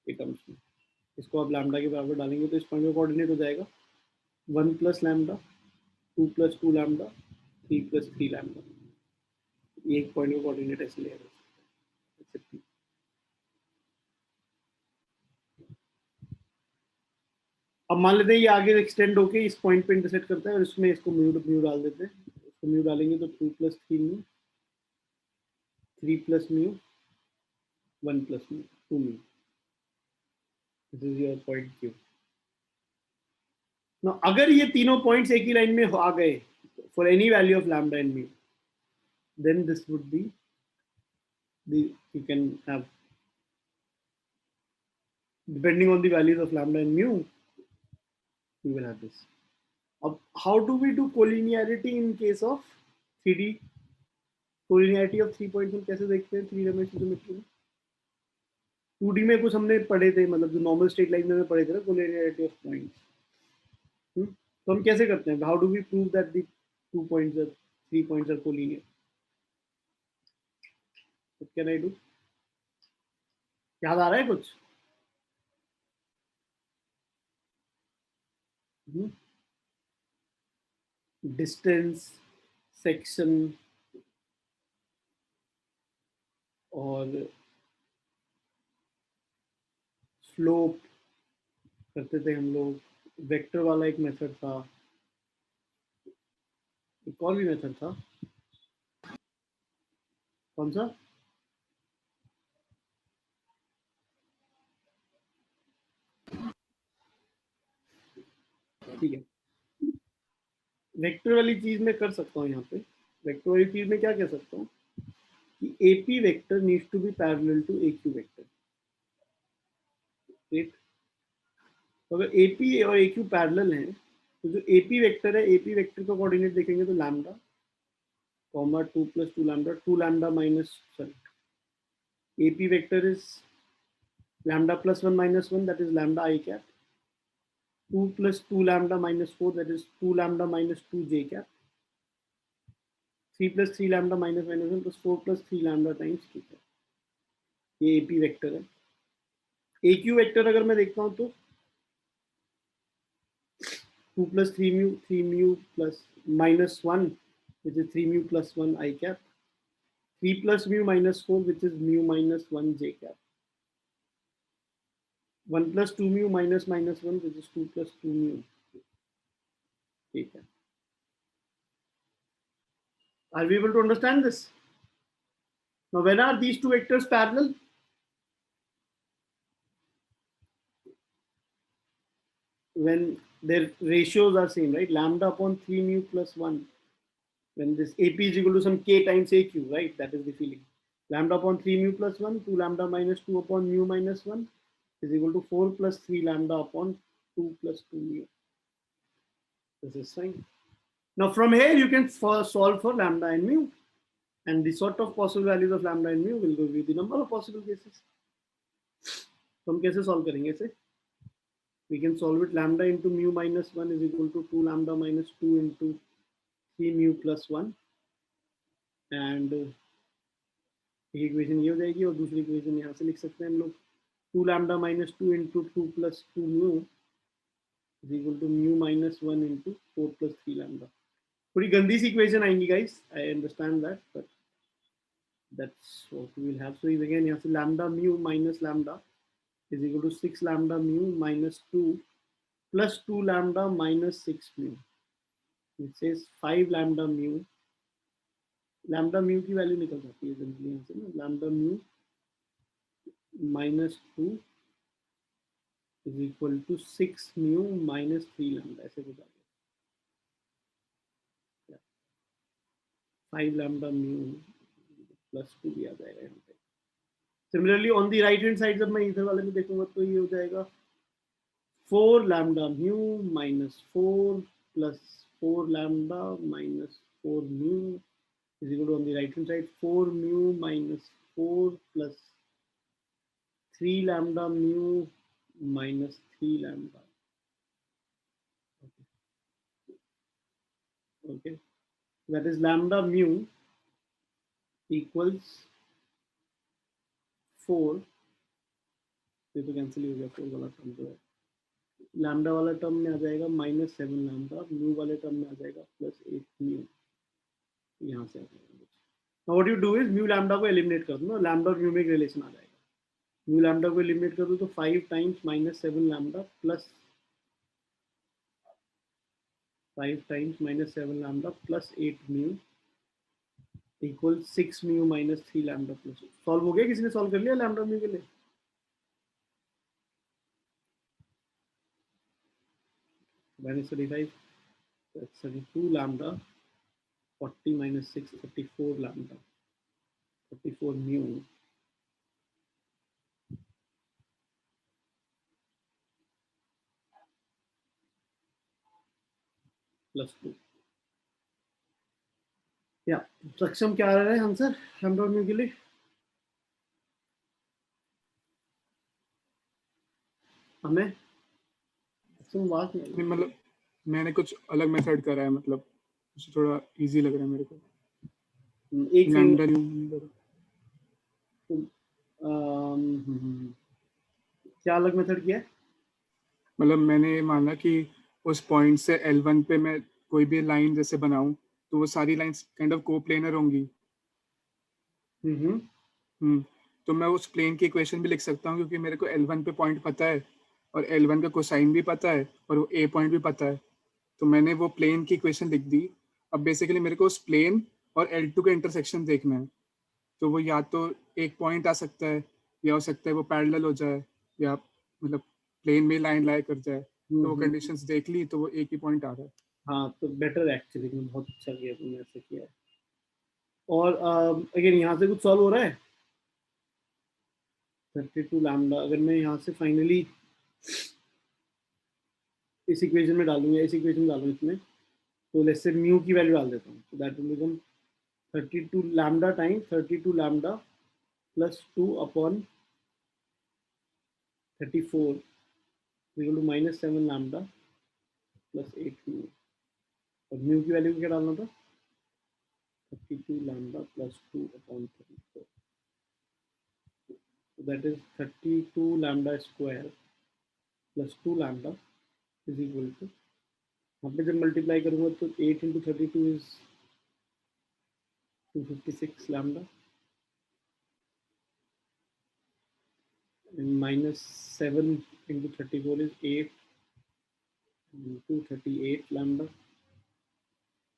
के टर्म्स में. इसको आप लैम्डा के बराबर डालेंगे तो इस पॉइंट का कोऑर्डिनेट हो जाएगा 1 + लैम्डा, 2 + 2 लैम्डा, 3 + 3 लैम्डा. ये एक पॉइंट का कोऑर्डिनेट ऐसे लिया जा सकता है. अब मान लेते हैं ये आगे एक्सटेंड होके इस पॉइंट पे इंटरसेक्ट करता है और इसमें इसको म्यू डाल देते हैं. इसको म्यू डालेंगे तो 2 + 3 mu, 3 + mu, 1 + mu, 2 mu. This is your point Q. Now, अगर ये तीनों पॉइंट्स एक ही लाइन में आ गए for any value of lambda and mu, then this would be you can have, depending on the values of lambda and mu, you will have this. How do we do collinearity in case of 3D? Collinearity of 3 points हम कैसे देखते हैं 3-dimensional geometry में? 2D में कुछ हमने पढ़े थे, मतलब जो नॉर्मल स्ट्रेट लाइन में पढ़े थे ना, collinearity of points. तो हम कैसे करते हैं? How do we prove that the 3 points are collinear? What can I do? याद आ रहा है कुछ? डिस्टेंस, सेक्शन और स्लोप करते थे हम लोग. वेक्टर वाला एक मेथड था, एक और भी मेथड था. कौन सा? ठीक है, वेक्टर वाली चीज में कर सकता हूँ. यहाँ पे वेक्टर वाली चीज में क्या कह सकता हूँ कि AP vector needs to be parallel to AQ vector. Great. तो अगर AP और AQ पैरेलल हैं तो जो AP वेक्टर है, AP वेक्टर का कोऑर्डिनेट देखेंगे तो lambda comma 2 + 2 lambda, 2 lambda minus, sorry, AP vector is lambda plus 1 minus 1, that is lambda I cap. 2 plus 2 lambda minus 4, that is 2 lambda minus 2 j cap. 3 plus 3 lambda minus minus 1 plus 4 plus 3 lambda times k cap. ये AP vector है। AQ vector अगर मैं देखता हूँ तो 2 plus 3 mu plus minus 1, which is 3 mu plus 1 I cap. 3 plus mu minus 4, which is mu minus 1 j cap. 1 plus 2 mu minus minus 1, which is 2 plus 2 mu k cap. Are we able to understand this? Now, when are these two vectors parallel? When their ratios are same, right? Lambda upon 3 mu plus 1. When this AP is equal to some k times AQ, right? That is the feeling. Lambda upon 3 mu plus 1, 2 lambda minus 2 upon mu minus 1 is equal to 4 plus 3 lambda upon 2 plus 2 mu. This is fine. Now, from here, you can solve for lambda and mu. And the sort of possible values of lambda and mu will give you the number of possible cases. So, हम कैसे solve करेंगे इसे? We can solve it. Lambda into mu minus 1 is equal to 2 lambda minus 2 into 3 mu plus 1. And एक equation ये हो जाएगी और दूसरी इक्वेशन यहाँ से लिख सकते हैं हम लोग 2 lambda minus 2 into 2 plus 2 mu is equal to mu minus 1 into 4 plus 3 lambda. थोड़ी गंदी सी इक्वेशन आएंगी guys. I understand that, but that's what we will have. So again यहाँ से lambda mu minus lambda is equal to 6 lambda mu minus 2 plus 2 lambda minus 6 mu. It says 5 lambda mu. Lambda mu की value निकल जाती है generally यहाँ से ना, lambda mu minus 2 is equal to 6 mu minus 3 lambda, ऐसे कुछ आ गया। 5 lambda mu plus 2 भी आ जाएगा यहाँ पे। Similarly on the right hand side जब मैं इधर वाले में देखूंगा तो ये हो जाएगा 4 lambda mu minus 4 plus 4 lambda minus 4 mu is equal to, on the right hand side, 4 mu minus 4 plus 3 lambda mu minus 3 lambda. Okay. That is lambda mu equals 4. ये तो कैंसिल हो गया, 4 वाला टर्म जो है लैम्डा वाला term में आ जाएगा -7 लैम्डा, म्यू वाले टर्म में आ जाएगा +8 म्यू, यहाँ से आ जाएगा। Now what you do is mu lambda को एलिमिनेट कर दो ना, लैम्डा और म्यू में एक रिलेशन आ जाएगा। म्यू लैम्डा को एलिमिनेट कर दो तो 5 times -7 lambda plus 5 times -7 lambda plus 8 mu equal 6 mu minus 3 lambda plus. Solve हो गया? किसी ने सॉल्व कर लिया लैम्डा म्यू के लिए? Minus 35, that's 32 lambda, 40 minus 6, 34 lambda, 34 mu plus 2. या सक्षम क्या आ रहा है आंसर लैम्डा और म्यू के लिए? हमें सक्षम बात नहीं, मतलब मैंने कुछ अलग मेथड करा है, मतलब थोड़ा इजी लग रहा है मेरे को। एक लैम्डा क्या अलग मेथड किया है? मतलब मैंने माना कि उस पॉइंट से L1 पे मैं कोई भी लाइन जैसे बनाऊं तो वो सारी लाइंस काइंड ऑफ कोप्लेनर होंगी। तो मैं उस प्लेन की इक्वेशन भी लिख सकता हूँ क्योंकि मेरे को L1 पे पॉइंट पता है और L1 का कोसाइन भी पता है और वो A पॉइंट भी पता है, तो मैंने वो प्लेन की इक्वेशन लिख दी। अब बेसिकली मेरे को उस प्लेन और L2 का इंटरसेक्शन देखना है, तो वो या तो एक पॉइंट आ सकता है या हो सकता है वो पैरेलल हो जाए या मतलब प्लेन में लाइन लाई कर जाए। तो वो कंडीशंस देख ली तो वो एक ही पॉइंट आ रहा है। हाँ तो बेटर एक्चुअली, बहुत अच्छा किया तुमने ऐसे किया है। और अगेन यहाँ से कुछ सॉल्व हो रहा है? 32 लैम्डा, अगर मैं यहाँ से फाइनली इस इक्वेशन में डालूंगा, इस इक्वेशन में डालूंगा इसमें, तो लेट्स से म्यू की वैल्यू डाल देता हूँ, तो that will become 32 lambda time 32 lambda plus 2 upon 34 equal to -7 lambda plus 8 mu. और म्यू की वैल्यू क्या डालना था, 32 lambda plus 2 upon 34. So that is 32 lambda square plus 2 lambda is equal to, यहाँ पे जब मल्टीप्लाई करूँगा तो 8 into 32 is 256 lambda and -7 into 34 is 8 into 38 lambda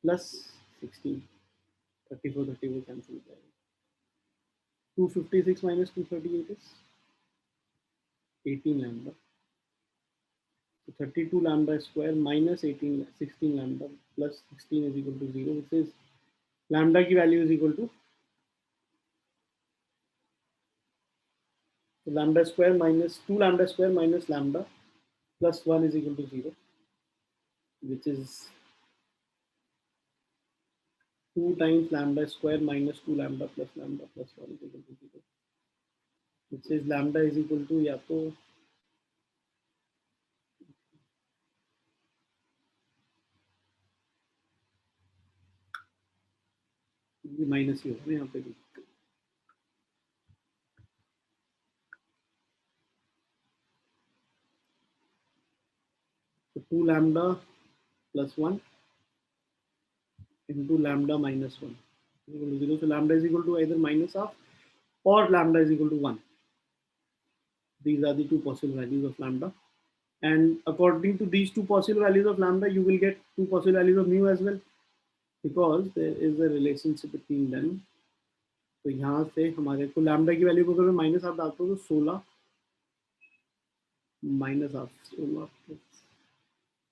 plus 16, 34 cancel हो जाएगा, 256 minus 238 is 18 lambda. So 32 lambda square minus 16 lambda plus 16 is equal to 0, which is lambda की value is equal to, so lambda square minus 2 lambda square minus lambda plus 1 is equal to 0, which is 2 times lambda square minus 2 lambda plus 1 is equal to 0, which is lambda is equal to या तो minus ही होगा यहाँ पे भी, so 2 lambda plus 1 into lambda minus 1 is equal to 0. So lambda is equal to either minus half or lambda is equal to 1. These are the two possible values of lambda. And according to these two possible values of lambda, you will get two possible values of mu as well, because there is a relationship between them. तो यहाँ से हमारे को lambda की value को अगर मैं minus half डालता हूँ तो 16 minus half 16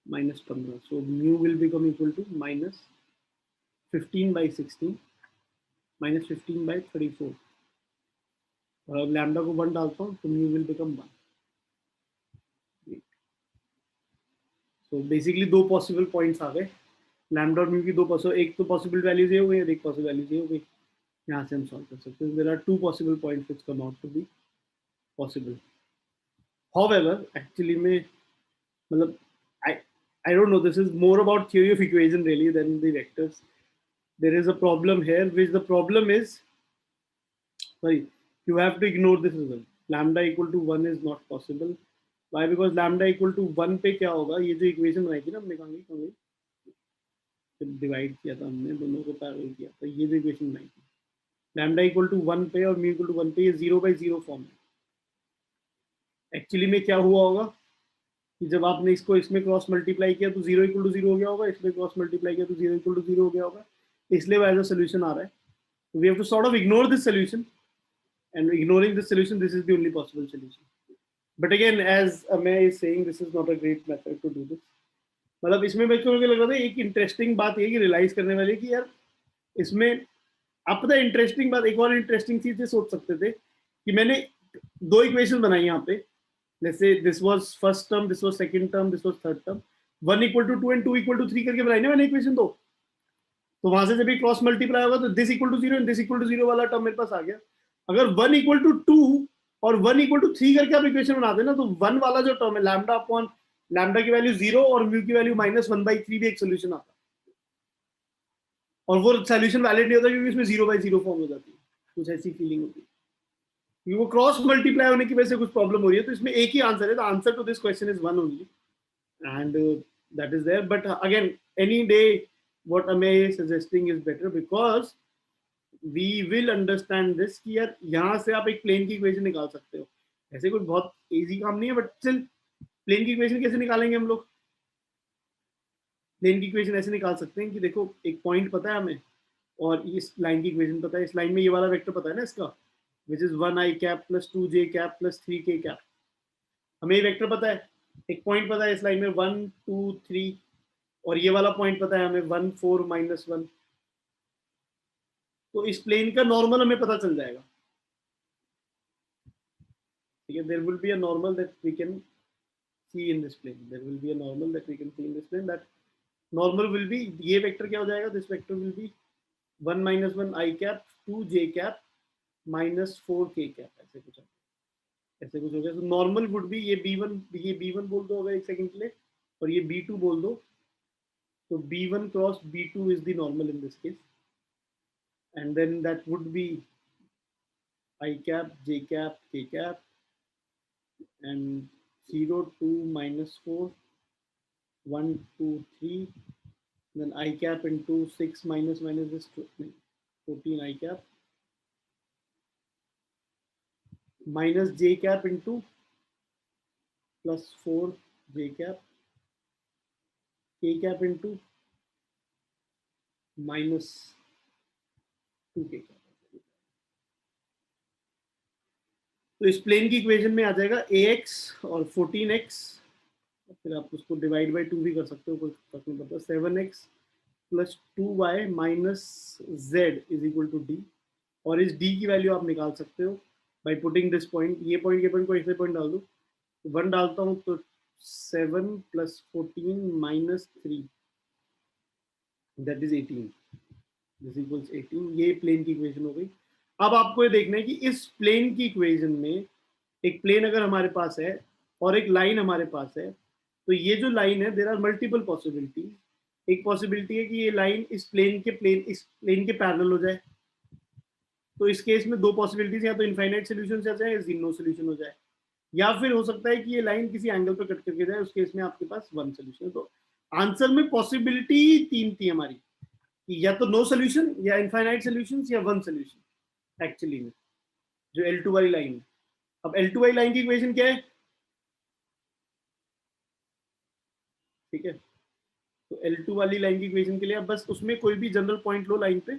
minus 15. So mu will become equal to minus 15 by 16 minus 15 by 34. और अब लैम्डा को 1 डालता हूँ तो mu will become 1. So basically दो पॉसिबल पॉइंट्स आ गए, लैम्डा और mu की दो पॉसिबल, एक तो पॉसिबल वैल्यूज ये हो गई और एक पॉसिबल वैल्यूज ये हो गई, यहाँ से हम सॉल्व कर सकते हैं. There are two possible points which come out to be possible. However actually में मतलब I don't know, this is more about theory of equation really than the vectors. There is a problem here, which the problem is, sorry, you have to ignore this result. Lambda equal to 1 is not possible. Why? Because lambda equal to 1 पे क्या होगा, ये जो equation बनाई थी ना हमने, कहाँ गई, डिवाइड किया था हमने, दोनों को पैरेलल किया था, ये जो equation बनाई थी, lambda equal to 1 पे और mu equal to 1 पे, ये 0/0 फॉर्म है. एक्चुअली में क्या हुआ होगा कि जब आपने इसको इसमें क्रॉस मल्टीप्लाई किया तो 0 = 0 हो गया होगा, इसमें क्रॉस मल्टीप्लाई किया तो 0 = 0 हो गया होगा, इसलिए एज अ सोल्यूशन आ रहा है. We have to sort of ignore this solution, and ignoring this solution, this is the only possible solution. But again as Amey is saying, this is not a great method to do this. मतलब इसमें मेरे को लग रहा था एक interesting बात ये कि रियलाइज करने वाली कि यार इसमें आप पता है इंटरेस्टिंग बात, एक और इंटरेस्टिंग चीज ये सोच सकते थे कि मैंने दो इक्वेशन बनाई यहाँ पे. Let's say this was first term, this was second term, this was third term. 1 = 2 and 2 = 3 करके बनाई ना मैंने इक्वेशन दो. तो वहां से जब भी क्रॉस मल्टीप्लाई होगा तो this = 0 and this = 0 वाला टर्म मेरे पास आ गया. अगर 1 = 2 और 1 = 3 करके आप इक्वेशन बनाते ना, तो 1 वाला जो टर्म है लैम्डा अपॉन लैम्डा की वैल्यू 0 और म्यू की वैल्यू -1/3 भी एक सोल्यूशन आता. और वो सोल्यूशन वैलिड नहीं होता क्योंकि इसमें 0/0 फॉर्म हो जाती है, कुछ ऐसी फीलिंग होती है. वो क्रॉस मल्टीप्लाई होने की वजह से कुछ प्रॉब्लम हो रही है. तो इसमें एक ही आंसर है. The answer to this question is 1 only, and that is there. But again any day what Amey is suggesting is better, because we will understand this कि यार यहाँ से आप एक प्लेन की इक्वेशन निकाल सकते हो. ऐसे कोई बहुत इजी काम नहीं है, बट स्टिल प्लेन की इक्वेशन कैसे निकालेंगे हम लोग? प्लेन की इक्वेशन ऐसे निकाल सकते हैं कि देखो एक पॉइंट पता है हमें और इस लाइन की इक्वेशन पता है. इस लाइन में ये वाला वेक्टर पता है ना इसका, which is 1i cap plus 2j cap plus 3k cap. हमें ये वेक्टर पता है, एक पॉइंट पता है इस लाइन में 1 2 3, और ये वाला पॉइंट पता है हमें 1 4 -1. तो इस प्लेन का नॉर्मल हमें पता चल जाएगा. ठीक है, there will be a normal that we can see in this plane. There will be a normal that we can see in this plane. That normal will be, ये vector क्या हो जाएगा? This vector will be 1 minus 1 I cap 2 j cap minus 4 k cap, ऐसे कुछ हो गया. So normal would be ये B1 बोल दो अगर एक सेकंड के लिए, और ये B2 बोल दो. So B1 cross B2 is the normal in this case, and then that would be I cap j cap k cap and 0 2 minus 4 1 2 3, then I cap into 6 minus this 14 I cap minus j cap into plus 4 j cap k cap into minus 2 k cap. तो इस plane की equation में आ जाएगा ax और 14x, फिर आप उसको divide by 2 भी कर सकते हो, कोई फर्क नहीं पड़ता. 7x plus 2y minus z is equal to d, और इस d की वैल्यू आप निकाल सकते हो बाई पुटिंग दिस पॉइंट. ये पॉइंट के पॉइंट को ऐसे पॉइंट डाल दो, 1 डालता हूँ तो 7 plus 14 minus 3 that is 18, this equals 18. ये प्लेन की इक्वेशन हो गई. अब आपको ये देखना है कि इस प्लेन की इक्वेशन में एक प्लेन अगर हमारे पास है और एक लाइन हमारे पास है, तो ये जो लाइन है देयर आर मल्टीपल पॉसिबिलिटी. एक पॉसिबिलिटी है कि ये लाइन इस प्लेन के पैरेलल हो जाए. तो इस केस में दो पॉसिबिलिटीज, या तो इनफाइनाइट सोल्यूशन आ जाए या नो सोल्यूशन हो जाए, या फिर हो सकता है कि ये लाइन किसी एंगल पर कट करके जाए. उस केस में आपके पास वन सोल्यूशन. तो आंसर में पॉसिबिलिटी 3 थी हमारी, या तो नो सोल्यूशन या इनफाइनाइट सोल्यूशन या वन सोल्यूशन एक्चुअली में, जो L2 वाली लाइन है. अब L2 वाली लाइन की इक्वेशन क्या है? ठीक है, तो L2 वाली लाइन की इक्वेशन के लिए अब बस उसमें कोई भी जनरल पॉइंट लो लाइन पे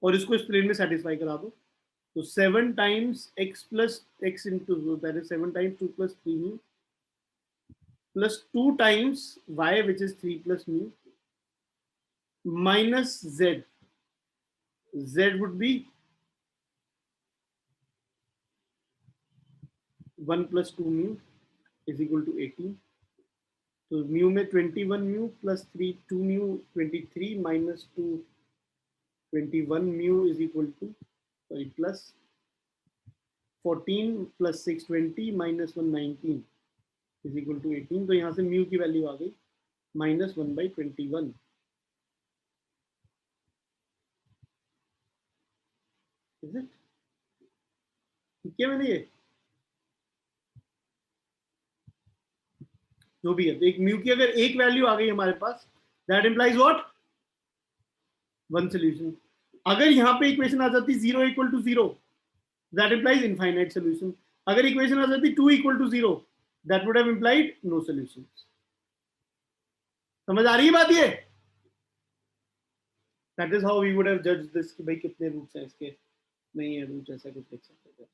और इसको इस प्लेन में सेटिस्फाई करा दो. तो 7 times x plus x into that is 7 times 2 plus 3 mu plus 2 times y which is 3 plus mu minus z would be 1 plus 2 mu is equal to 18. तो mu में 21 mu plus 3 2 mu 23 minus 2 21 mu is equal to sorry plus 14 plus 6 20 minus 1 19 is equal to 18. तो यहाँ से mu की value आ गई minus 1/21. Is it ठीक है? मैंने ये जो भी है, तो एक म्यू की अगर एक वैल्यू आ गई हमारे पास, that implies what? One solution. अगर यहाँ पे इक्वेशन आ जाती 0 equal to 0, that implies infinite solution. अगर इक्वेशन आ जाती 2 equal to 0, that would have implied no solution. समझ आ रही है बात? ये that is how we would have judged this कि भाई कितने रूट्स हैं इसके. नहीं है रूट, ऐसा कुछ लिख सकते थे.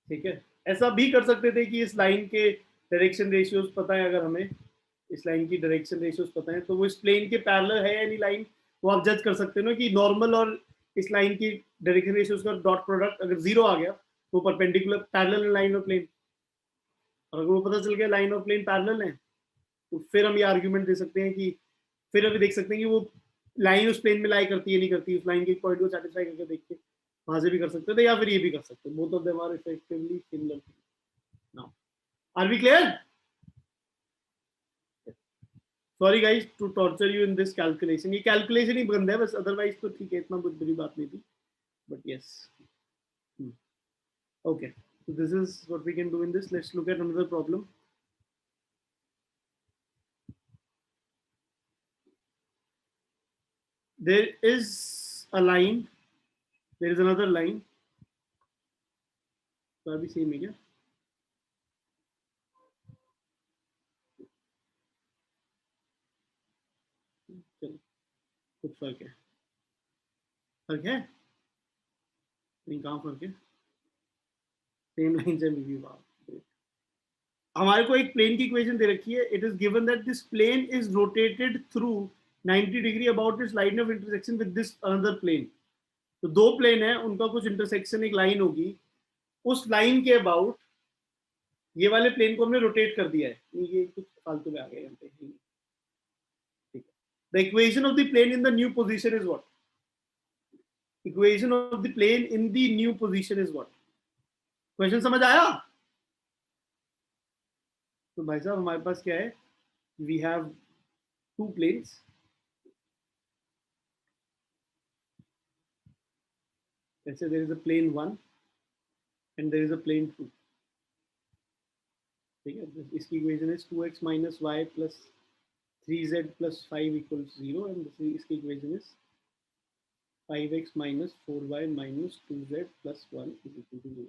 ठीक है, ऐसा भी कर सकते थे कि इस लाइन के डायरेक्शन रेशियोज पता है, अगर हमें इस लाइन की डायरेक्शन रेशियोज पता है तो वो इस प्लेन के पैरेलल है या नहीं लाइन, वो आप जज कर सकते हो ना कि नॉर्मल और इस लाइन की डायरेक्शन रेशियोज का डॉट प्रोडक्ट अगर 0 आ गया तो परपेंडिकुलर पैरेलल लाइन और प्लेन. और अगर वो पता चल गया लाइन और प्लेन पैरेलल है, तो फिर हम ये आर्ग्यूमेंट दे सकते हैं कि फिर अभी देख सकते हैं कि वो लाइन उस प्लेन में लाई करती है नहीं करती, उस लाइन के पॉइंट को सेटिस्फाई करके देख के वहां से भी कर सकते थे, या फिर ये भी कर सकते हैं. Both of them are effectively similar. Now are we clear? Sorry guys to torture you in this calculation. ये कैलकुलेशन ही बंद है बस, अदरवाइज तो ठीक है, इतना कुछ बड़ी बात नहीं थी. But yes, okay, so this is what we can do in this. Let's look at another problem. There is a line, there is another line. तो अभी सेम है क्या? चलो कुछ फर्क है? फर्क है नहीं, कहाँ फर्क है? सेम लाइन से भी. हमारे को एक प्लेन की इक्वेशन दे रखी है. It is given that this plane is rotated through 90 degree about its line of intersection with this another plane. तो दो प्लेन है, उनका कुछ इंटरसेक्शन एक लाइन होगी, उस लाइन के अबाउट ये वाले प्लेन को हमने रोटेट कर दिया है, ये कुछ फालतू में आ गया यहाँ पे, ठीक है। The equation of the plane in the new position is what? Equation of the plane in the new position is what? Question समझ आया? तो भाई साहब हमारे पास क्या है, वी हैव टू प्लेन्स, ऐसे there is a plane 1 and there is a plane 2, ठीक है। इसकी इक्वेशन है 2x minus y plus 3z plus 5 equals 0, and इसकी equation is 5x minus 4y minus 2z plus 1 is equal to 0.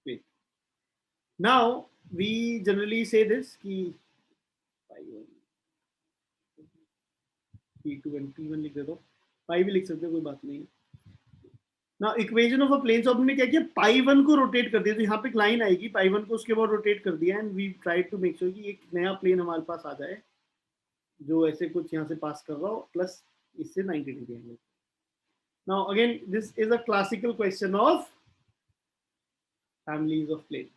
Wait. Now we generally say this कि P2 and P1 लिख देता हूँ, पाई भी लिख सकते हो, कोई बात नहीं है। ना इक्वेशन ऑफ अ प्लेन, सो हमने क्या किया, पाई 1 को रोटेट कर दिया, तो यहाँ पे एक लाइन आएगी, पाई 1 को उसके बाद रोटेट कर दिया, and we try to make sure कि एक नया प्लेन हमारे पास आ जाए जो ऐसे कुछ यहाँ से पास कर रहा हो, प्लस इससे 90 degree angle. Now again this is a classical question of families of plane.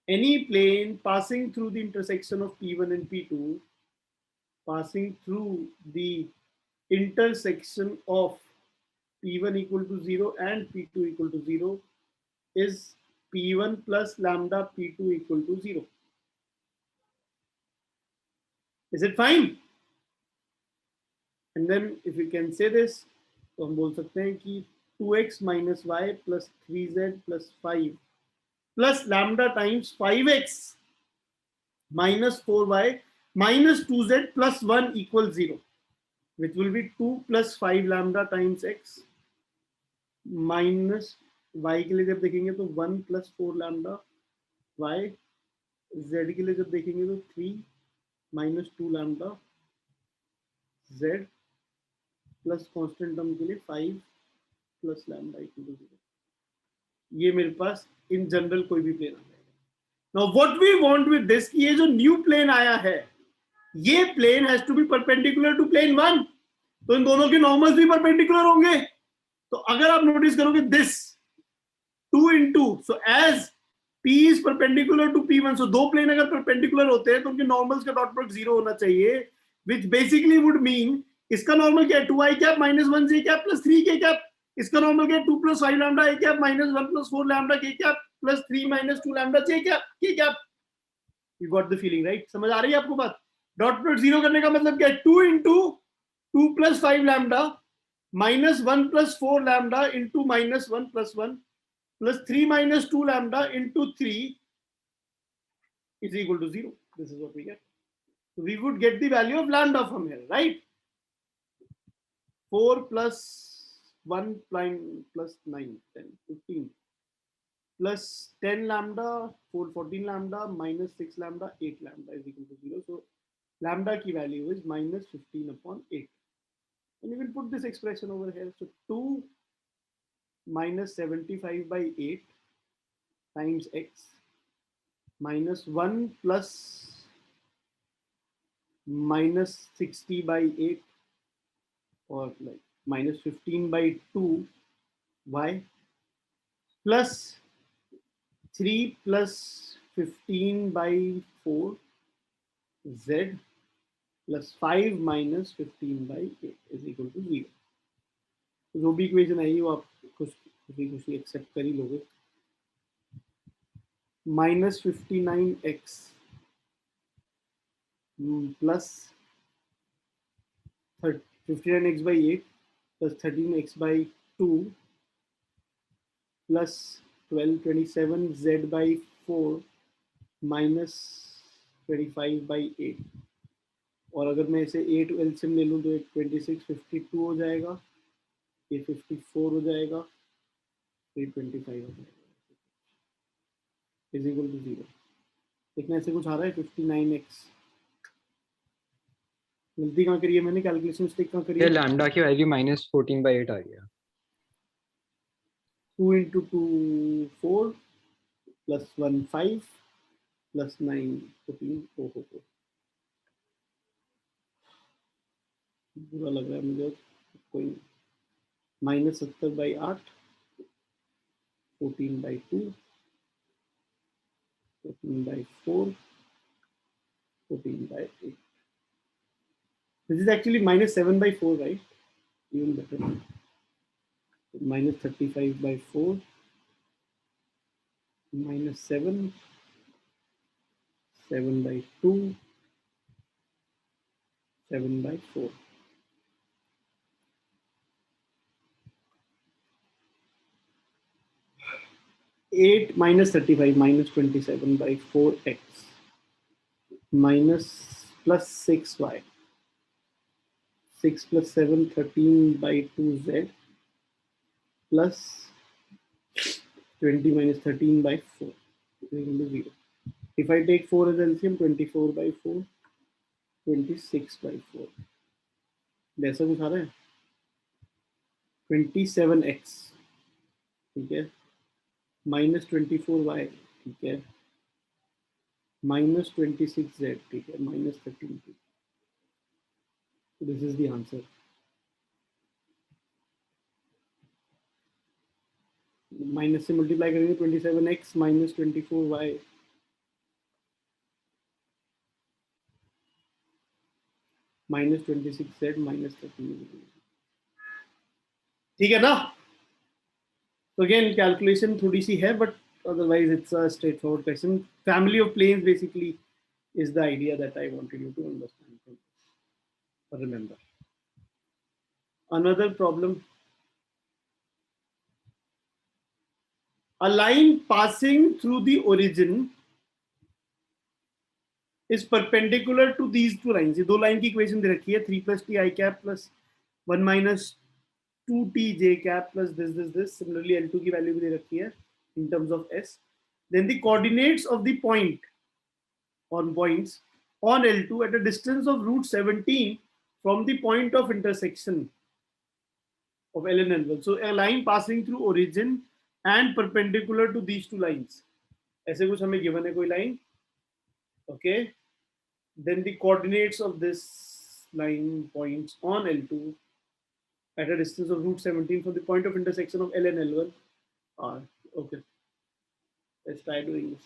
Any plane passing through the intersection of P1 and P2, passing through the intersection of P1 equal to 0 and P2 equal to 0 is P1 plus lambda P2 equal to 0. Is it fine? And then if we can say this, तो हम बोल सकते हैं कि 2x minus y plus 3z plus 5 plus lambda times 5x minus 4y minus 2z plus 1 equals 0, which will be 2 plus 5 lambda times x minus y के लिए जब देखेंगे तो 1 plus 4 lambda y, z के लिए जब देखेंगे तो 3 minus 2 lambda z plus constant term के लिए 5 plus lambda equal to 0. ये मेरे पास इन जनरल कोई भी प्लेन आ जाएगा। Now what we want with this, ये जो न्यू प्लेन आया है, ये plane has to be perpendicular to plane 1, तो इन दोनों के नॉर्मल्स भी परपेंडिकुलर होंगे। तो अगर आप नोटिस करोगे this 2 into, so as P is perpendicular to P1, so दो प्लेन अगर परपेंडिकुलर होते हैं तो उनके नॉर्मल्स का डॉट प्रोडक्ट 0 होना चाहिए, which basically would mean इसका नॉर्मल क्या है, 2i cap minus 1j cap plus 3k cap, इसका नॉर्मल क्या है, 2 plus 5 lambda a cap minus 1 plus 4 lambda k cap plus 3 minus 2 lambda j cap k cap. You got the feeling, right? समझ आ रही है आपको बात? डॉट प्रोडक्ट 0 करने का मतलब क्या है, 2 into 2 plus 5 lambda minus 1 plus 4 lambda into minus 1 plus 1 plus 3 minus 2 lambda into 3 is equal to 0. This is what we get. So we would get the value of lambda from here, right? 4 plus 1 plus 9, 10, 15 plus 10 lambda, 4, 14 lambda minus 6 lambda, 8 lambda is equal to 0. So lambda की value is minus 15 upon 8. And you will put this expression over here. So 2 minus 75 by 8 times x minus 1 plus minus 60 by 8, or like minus 15 by 2 y plus 3 plus 15 by 4 z plus 5 minus 15 by 8 is equal to 0. जो भी equation आई वो आप खुशी accept कर ही लोगे। minus 59x plus 59x by 8 plus 13x by 2 plus 1227z by 4 minus 25 by 8, और अगर मैं इसे 8 एलसीएम ले लूँ तो 26 52 हो जाएगा, ये 54 हो जाएगा, ये 25 हो जाएगा, इज इक्वल टू 0। देखना ऐसे कुछ आ रहा है, 59x गलती कहाँ करी है मैंने, कैलकुलेशन मिस्टेक कहाँ करी है? लैम्डा की वैल्यू -14/8 आ गया। 2 into 2 4 plus 1 5 plus 9 14 4 बुरा लग रहा है मुझे, कोई -70/8 14 by 2, 14 by 4, 14 by 8. This is actually minus 7 by 4, right? Even better. Minus 35 by 4, minus 7, 7 by 2, 7 by 4. Eight minus 35 minus 27 by 4x minus plus 6y. 6 plus 7, 13 by 2z plus 20 minus 13 by 4 is equal to 0. If I take 4 as LCM, 24 by 4, 26 by 4. जैसा कुछ आ रहा है 27x, ठीक है, minus 24y, ठीक है, minus 26z, ठीक है, minus 13. This is the answer. Minus से मल्टीप्लाई करेंगे 27x minus 24y minus 26z minus 13. ठीक है ना? तो अगेन कैलकुलेशन थोड़ी सी है, but otherwise it's a straightforward question. Family of planes basically is the idea that I wanted you to understand or remember. Another problem. A line passing through the origin is perpendicular to these two lines. ये दो line की equation दे रखी है, 3 plus t I cap plus 1 minus 2t j cap plus this. Similarly L2 की value भी दे रखी है in terms of s. Then the coordinates of the point on points on L2 at a distance of root 17 from the point of intersection of L and L1. So a line passing through origin and perpendicular to these two lines. ऐसे कुछ हमें given है कोई line. Okay. Then the coordinates of this line points on L2 at a distance of root 17 from the point of intersection of L and L1 are okay. Let's try doing this.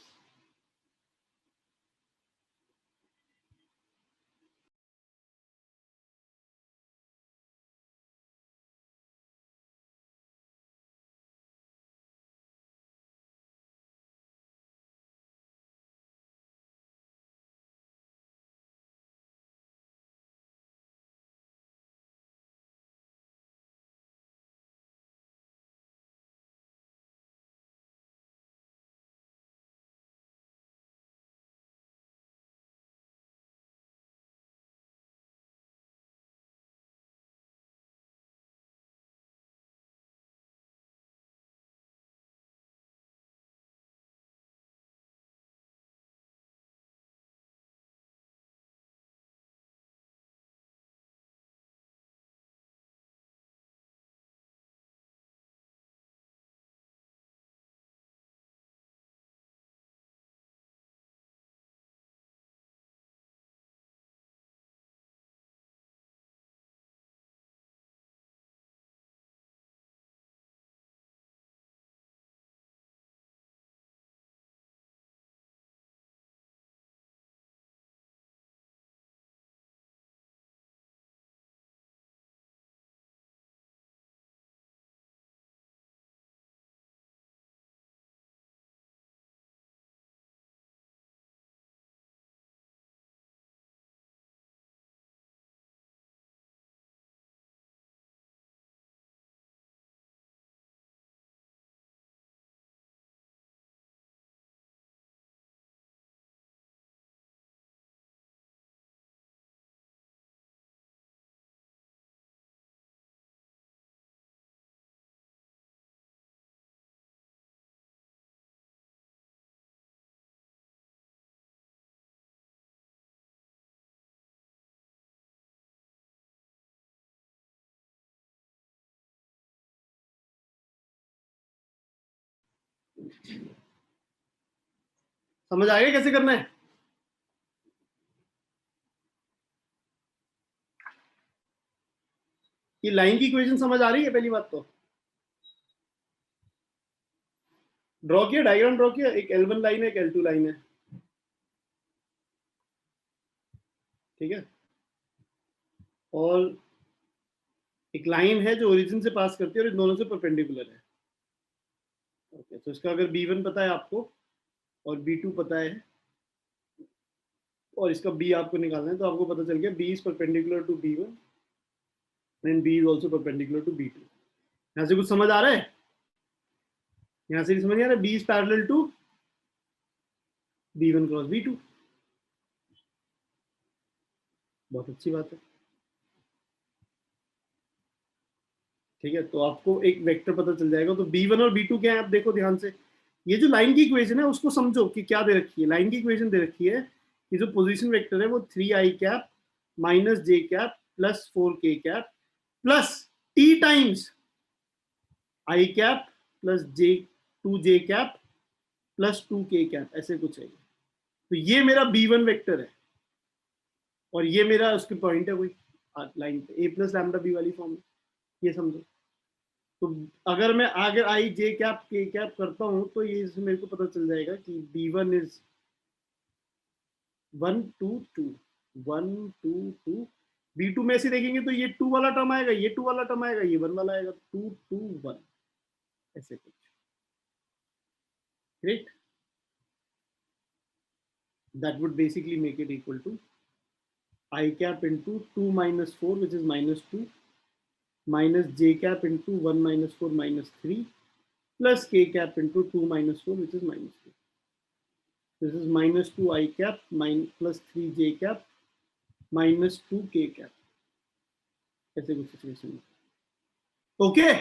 समझ आ गया कैसे करना है? ये line की equation समझ आ रही है पहली बात तो. ड्रॉ किया, डायग्राम ड्रॉ किया, एक L1 लाइन है, एक L2 लाइन है, ठीक है, और एक लाइन है जो ओरिजिन से पास करती है और इन दोनों से परपेंडिकुलर है। ओके, तो इसका अगर B1 पता है आपको और B2 पता है और इसका B आपको निकालना है, तो आपको पता चल गया B is perpendicular to B1 and B is also perpendicular to B2। यहाँ से कुछ समझ आ रहा है? यहाँ से समझ आ रहा है? B is parallel to B1 cross B2। बहुत अच्छी बात है, ठीक है। तो आपको एक वेक्टर पता चल जाएगा। तो B1 और B2 क्या है, आप देखो ध्यान से। ये जो लाइन की इक्वेशन है उसको समझो कि क्या दे रखी है। लाइन की इक्वेशन दे रखी है कि जो पोजीशन वेक्टर है वो 3i cap minus j cap plus 4k cap plus t times i cap plus j 2j cap plus 2k cap, ऐसे कुछ है। तो ये मेरा B1 वेक्टर है और ये मेरा उसके पॉइंट है कोई लाइन पे, a प्लस लैम्डा बी वाली फॉर्म में, ये समझो। तो अगर मैं अगर आई जे कैप के कैप करता हूं तो ये मेरे को पता चल जाएगा कि B1 इज 1 2 2 1 2 2। B2 में ऐसे देखेंगे तो ये 2 वाला टर्म आएगा, ये 2 वाला टर्म आएगा, ये 1 वाला आएगा, 2 2 1, ऐसे कुछ। Great, that would basically make it equal to I cap into 2 minus 4 which is minus 2 minus j cap into 1 minus 4 minus 3 plus k cap into 2 minus 4 which is minus 2. This is minus 2 I cap plus 3 j cap minus 2 k cap. ऐसे कुछ situation में। Okay,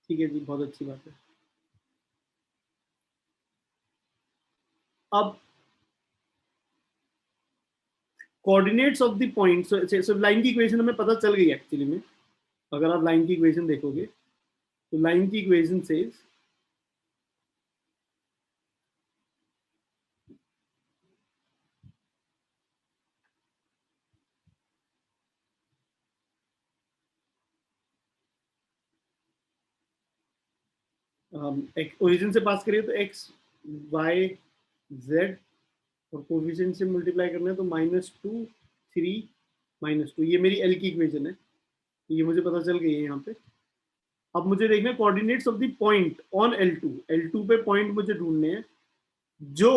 ठीक है जी, बहुत अच्छी बात है। अब coordinates of the point, so line की इक्वेशन हमें पता चल गई एक्चुअली में। अगर आप लाइन की इक्वेशन देखोगे तो लाइन की इक्वेशन सेज ओरिजिन से पास करिए तो x y z और कोफिशिएंट से मल्टीप्लाई करना है तो -2 3 -2, ये मेरी L की इक्वेशन है, ये मुझे पता चल गई है यहाँ पे। अब मुझे देखना है coordinates of the point on L2 पे पॉइंट मुझे ढूंढने हैं जो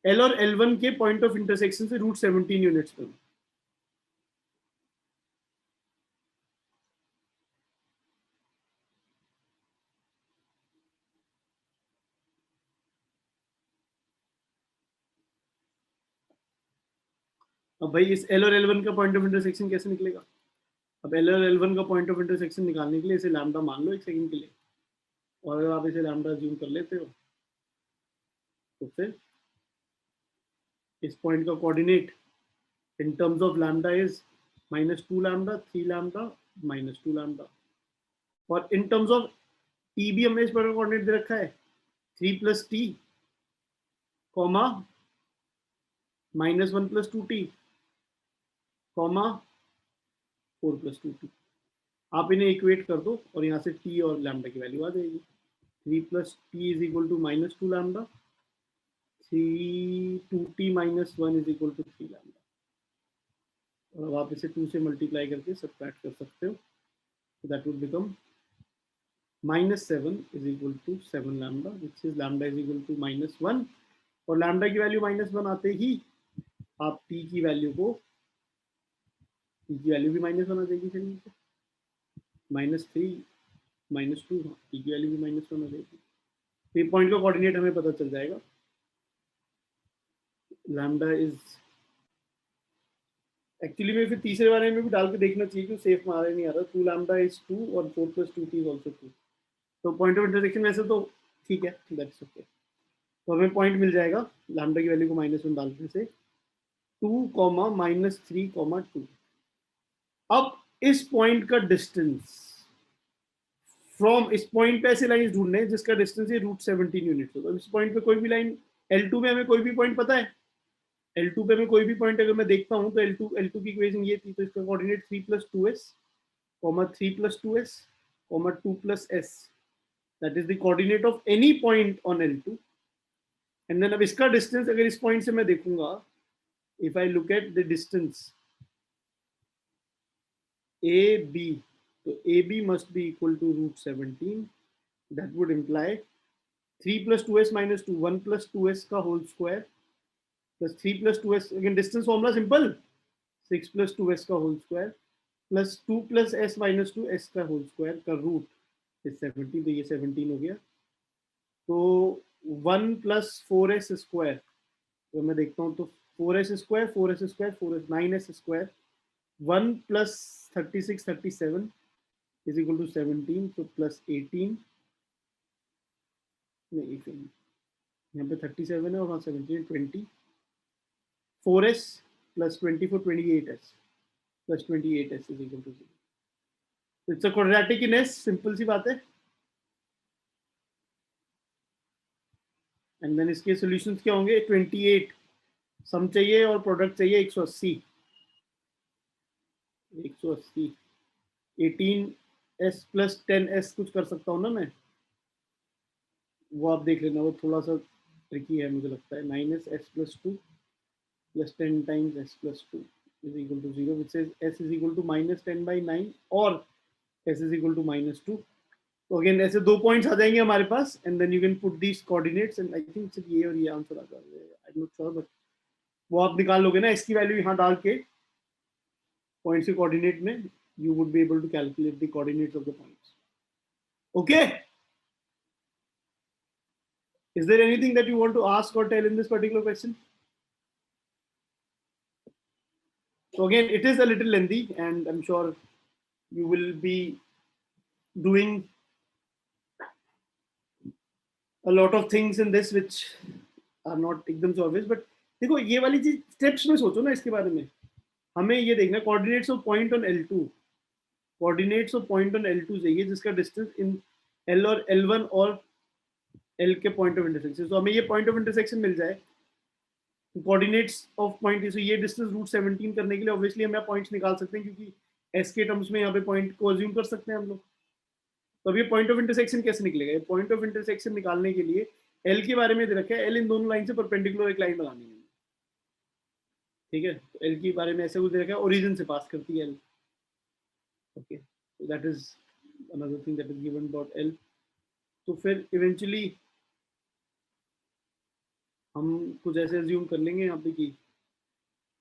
L और L1 के पॉइंट ऑफ इंटरसेक्शन से √17 यूनिट्स पे। अब भाई इस L और L1 का पॉइंट ऑफ इंटरसेक्शन कैसे निकलेगा? अब L और L1 का पॉइंट ऑफ इंटरसेक्शन निकालने के लिए इसे लैम्डा मान लो एक सेकंड के लिए, और अगर आप इसे लैम्डा अज्यूम कर लेते हो तो फिर इस पॉइंट का coordinate in terms of lambda is -2 lambda 3 lambda -2 lambda, और इन टर्म्स ऑफ टी भी हमने इस पॉइंट का कोऑर्डिनेट दे रखा है 3 + t, comma -1 + 2t, comma 4 + 2t। आप इन्हें इक्वेट कर दो और यहाँ से t और लैम्डा की वैल्यू आ जाएगी। 3 + t is equal to -2 lambda, 2t - 1 is equal to 3 lambda. और अब आप इसे 2 से मल्टीप्लाई करके सब्ट्रैक्ट कर सकते हो, तो that would become -7 is equal to 7 lambda, which is lambda is equal to -1, और लैम्डा की वैल्यू -1 आते ही आप t की वैल्यू को, t की वैल्यू भी -1 आ जाएगी, फिर -3 -2, t की वैल्यू भी -1 आ जाएगी। तो ये पॉइंट का कोऑर्डिनेट हमें पता चल जाएगा। लैम्डा इज एक्चुअली में फिर तीसरे वाले में भी डाल के देखना चाहिए कि सेफ में आ रहा है नहीं आ रहा। 2 लैम्डा इज 2 और 4 + 2t इज आल्सो 2। तो पॉइंट ऑफ इंटरसेक्शन वैसे तो ठीक है, दैट्स ओके। तो हमें पॉइंट मिल जाएगा लैम्डा की वैल्यू को -1 डालने से 2, -3, 2। अब इस पॉइंट का डिस्टेंस फ्रॉम, इस पॉइंट पे ऐसे लाइन ढूंढने हैं जिसका डिस्टेंस है √17 यूनिट्स। तो इस पॉइंट पे कोई भी लाइन L2 में हमें कोई भी पॉइंट पता है, L2 पे मैं कोई भी पॉइंट अगर मैं देखता हूं तो L2 की इक्वेशन ये थी, तो इसका coordinate 3 + 2s, 3 + 2s, 2 + s, that is the coordinate of any point on L2 and then अब इसका डिस्टेंस अगर इस पॉइंट से मैं देखूंगा, if I look at the distance AB, तो AB must be equal to √17. That would imply 3 plus 2s minus 2, 1 plus 2s का whole square plus 3 plus 2s, again distance formula simple, 6 plus 2s का whole square plus 2 plus s minus 2 s का whole square का root is 17, तो ये 17 हो गया. तो 1 plus 4s square, तो मैं देखता हूँ तो 4s square 4s square 4s 9s square 1 plus 36 37 is equal to 17, so plus 18, नहीं यहाँ पे 37 है और वहाँ 17 20, 4s plus 24 28s plus 28s is equal to 0. It's a quadratic in S, simple सी बात है. एंड देन इसके सॉल्यूशंस क्या होंगे? 28 सम चाहिए और प्रोडक्ट चाहिए 180 18s plus 10s कुछ कर सकता हूँ ना मैं, वो आप देख लेना, वो थोड़ा सा ट्रिकी है मुझे लगता है. 9s s plus 2 plus 10 times s plus 2 is equal to 0, which says s is equal to minus 10 by 9 और s is equal to minus 2. तो अगेन ऐसे दो पॉइंट्स आ जाएंगे हमारे पास and then you can put these coordinates and I think सिर्फ ये और ये आंसर आ जाएगा. I am not sure but वो आप निकाल लोगे ना, इसकी वैल्यू यहाँ डाल के पॉइंट्स के कोऑर्डिनेट में you would be able to calculate the coordinates of the points. Okay, is there anything that you want to ask or tell in this particular question? So again, it is a little lengthy and I'm sure you will be doing a lot of things in this which are not एकदम से obvious, but देखो ये वाली चीज steps में सोचो ना, इसके बारे में हमें ये देखना coordinates of point on L2, coordinates of point on L2 चाहिए जिसका डिस्टेंस इन L और L1 और L के पॉइंट ऑफ इंटरसेक्शन. तो हमें ये पॉइंट ऑफ इंटरसेक्शन मिल जाए, कोऑर्डिनेट्स ऑफ पॉइंट, सो ये डिस्टेंस √17 करने के लिए ऑब्वियसली हम यहाँ पॉइंट्स निकाल सकते हैं क्योंकि s के टर्म्स में यहाँ पे पॉइंट को अज्यूम कर सकते हैं हम लोग. तो अब ये पॉइंट ऑफ इंटरसेक्शन कैसे निकलेगा? ये पॉइंट ऑफ इंटरसेक्शन निकालने के लिए L के बारे में दे रखा है, L इन दोनों लाइन से परपेंडिकुलर एक लाइन बनानी है, ठीक है. तो L के बारे में ऐसे कुछ दे रखा है, ओरिजिन से पास करती है L. Okay, so that is another thing that is given about L. तो फिर इवेंचुअली हम कुछ ऐसे अज्यूम कर लेंगे यहाँ पे कि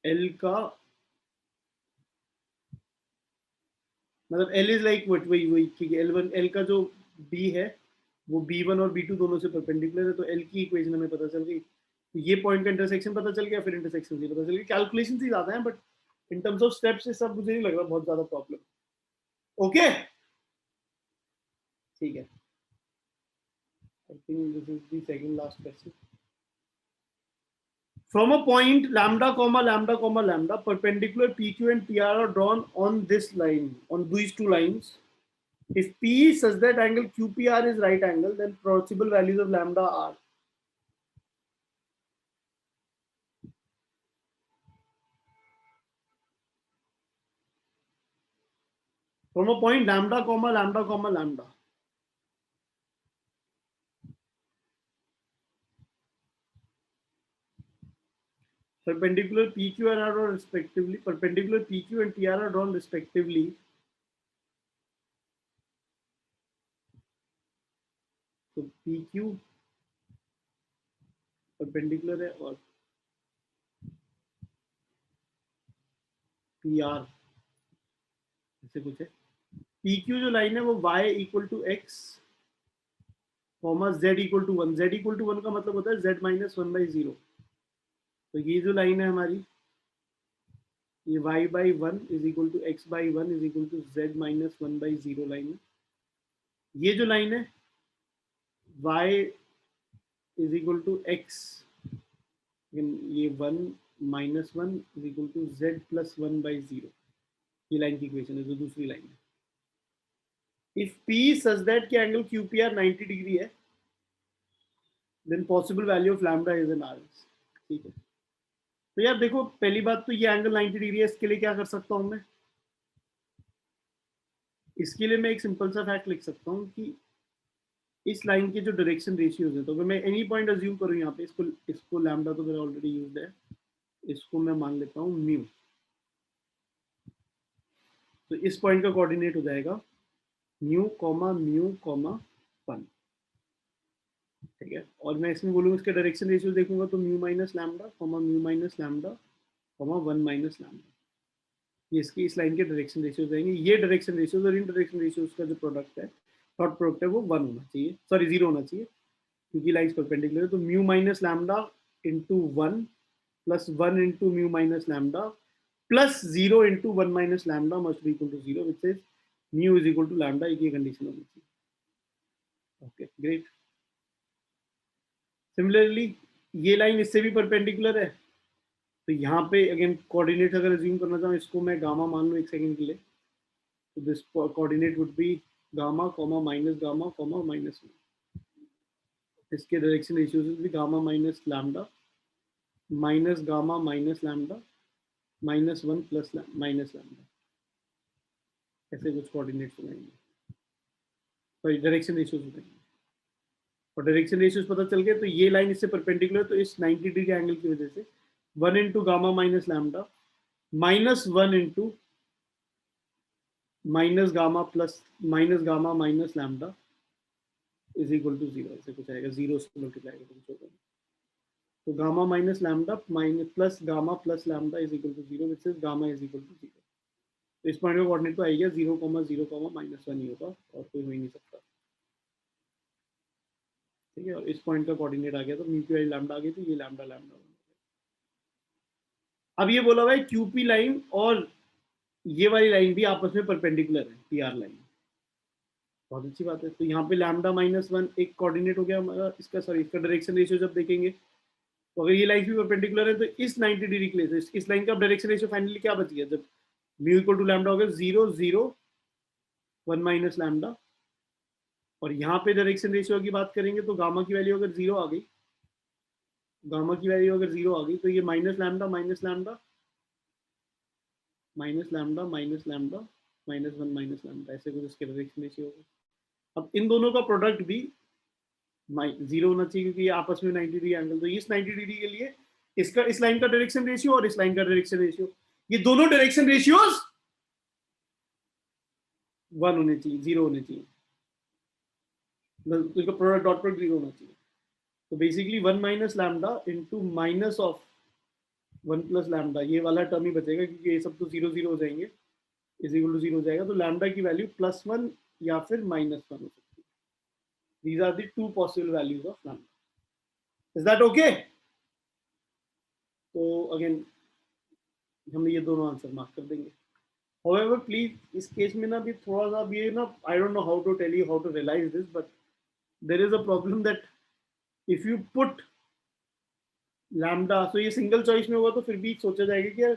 L का मतलब L इज लाइक वही ठीक है. L का जो B है वो B1 और B2 दोनों से परपेंडिकुलर है, तो L की इक्वेशन हमें पता चल गई. तो ये पॉइंट का इंटरसेक्शन पता चल गया, फिर इंटरसेक्शन से पता चल गया. कैलकुलेशन से ज़्यादा है but in terms of steps से सब मुझे नहीं लग रहा बहुत ज़्यादा प्रॉब्लम. ओके, ठीक है. I think this is the second last question. From a point lambda comma lambda comma lambda, perpendicular PQ and PR are drawn on this line, on these two lines. If P is such that angle QPR is right angle, then possible values of lambda are. From a point lambda comma lambda comma lambda. Perpendicular PQ and are drawn respectively. Perpendicular PQ and PR are drawn respectively. तो PQ perpendicular है और PR ऐसे कुछ है. PQ जो line है वो y equal to x comma z equal to 1. z equal to 1 का मतलब होता है z माइनस 1/0. तो ये जो लाइन है हमारी, ये y/1 is equal to x/1 is equal to z minus 1/0 line है. ये जो लाइन है y is equal to x, ये 1 minus 1 is equal to z plus 1/0, ये लाइन की इक्वेशन है जो दूसरी लाइन है. इफ P सच दैट कि एंगल QPR 90 डिग्री है, then possible value of lambda is an RS. ठीक है. तो यार देखो, पहली बात तो ये एंगल 90 डिग्री है, इसके लिए क्या कर सकता हूं मैं? इसके लिए मैं एक सिंपल सा फैक्ट लिख सकता हूं कि इस लाइन के जो डायरेक्शन रेशियोज है, तो अगर मैं एनी पॉइंट अज्यूम करूँ यहाँ पे, इसको लैम्डा तो मेरा ऑलरेडी यूज्ड है, इसको मैं मान लेता हूँ म्यू। तो इस पॉइंट का कोऑर्डिनेट हो जाएगा म्यू कॉमा 1, ठीक है। और मैं इसमें बोलूँगा इसके डायरेक्शन रेशियो देखूंगा तो mu minus lambda comma mu minus lambda comma 1 minus lambda, ये इसकी इस लाइन के डायरेक्शन रेशियो रहेंगे। ये डायरेक्शन रेशियोज और इन डायरेक्शन रेशियोज का जो प्रोडक्ट है, डॉट प्रोडक्ट है, वो 1 होना चाहिए, सॉरी 0 होना चाहिए, क्योंकि लाइन्स परपेंडिकुलर है। तो mu minus lambda into 1 plus 1 into mu minus lambda plus 0 into 1 minus lambda must be equal to 0, which is mu is equal to lambda. ये कंडीशन होनी चाहिए। Okay great. सिमिलरली ये line इससे भी perpendicular है, तो यहाँ पे अगेन कोऑर्डिनेट अगर अज्यूम करना चाहूँ, इसको मैं गामा मान लूँ एक सेकंड के लिए, तो this coordinate would be gamma comma minus 1। इसके डायरेक्शन रेशियोज भी gamma minus lambda minus gamma minus lambda -1 plus minus lambda, ऐसे कुछ कोऑर्डिनेट्स बनाएंगे, सॉरी डायरेक्शन रेशियोज बनाएंगे। और डायरेक्शन रेशियोज पता चल गए, तो ये लाइन इससे परपेंडिकुलर, तो इस 90 डिग्री के एंगल की वजह से 1 into gamma minus lambda -1 into minus gamma minus lambda is equal to 0, ऐसे कुछ आएगा, 0 से मल्टीप्लाई करके कुछ होगा। तो gamma minus lambda plus gamma plus lambda is equal to 0, which is gamma is equal to 0। तो इस पॉइंट का कोऑर्डिनेट तो आएगा 0, 0, -1 ही होगा, और कोई हो ही नहीं सकता, ठीक है। और इस पॉइंट का कोऑर्डिनेट आ गया, तो म्यू की वैल्यू लैम्डा आ गई, तो ये लैम्डा लैम्डा। अब ये बोला हुआ है क्यूपी लाइन और ये वाली लाइन भी आपस में परपेंडिकुलर है, पीआर लाइन, बहुत अच्छी बात है। तो यहाँ पे लैम्डा -1 एक कोऑर्डिनेट हो गया हमारा इसका, सॉरी इसका डायरेक्शन रेशियो जब देखेंगे, तो अगर ये लाइन भी परपेंडिकुलर है, तो इस 90 डिग्री के लिए इस लाइन का डायरेक्शन रेशियो फाइनली क्या बच गया, जब म्यू इक्वल टू लैम्डा हो गया 0, 0, 1 माइनस लैम्डा। और यहाँ पे डायरेक्शन रेशियो की बात करेंगे, तो गामा की वैल्यू अगर 0 आ गई, गामा की वैल्यू अगर 0 आ गई, तो ये minus lambda minus lambda minus lambda minus lambda -1 minus lambda, ऐसे कुछ इसके डायरेक्शन रेशियो होगा। अब इन दोनों का प्रोडक्ट भी 0 होना चाहिए, क्योंकि ये आपस में 90 डिग्री एंगल, तो इस 90 डिग्री के लिए इसका इस लाइन का डायरेक्शन रेशियो और इस लाइन का डायरेक्शन रेशियो, ये दोनों डायरेक्शन रेशियोज 1 होने चाहिए, 0 होने चाहिए, तो इसका प्रोडक्ट डॉट प्रोडक्ट 0 होना चाहिए। तो basically 1 minus lambda into minus of 1 plus lambda, ये वाला टर्म ही बचेगा, क्योंकि ये सब तो 0, 0 हो जाएंगे, इज इक्वल टू 0 हो जाएगा। तो लैम्डा की वैल्यू +1 या फिर -1 हो सकती है। These are the two possible values of lambda. Is that okay? तो अगेन हम ये दोनों आंसर मार्क कर देंगे। However, please इस केस में ना भी थोड़ा सा भी ना, I don't know how to tell you how to realize this, but there is a problem that if you put lambda, so ये सिंगल चॉइस में होगा तो फिर भी सोचा जाएगा कि यार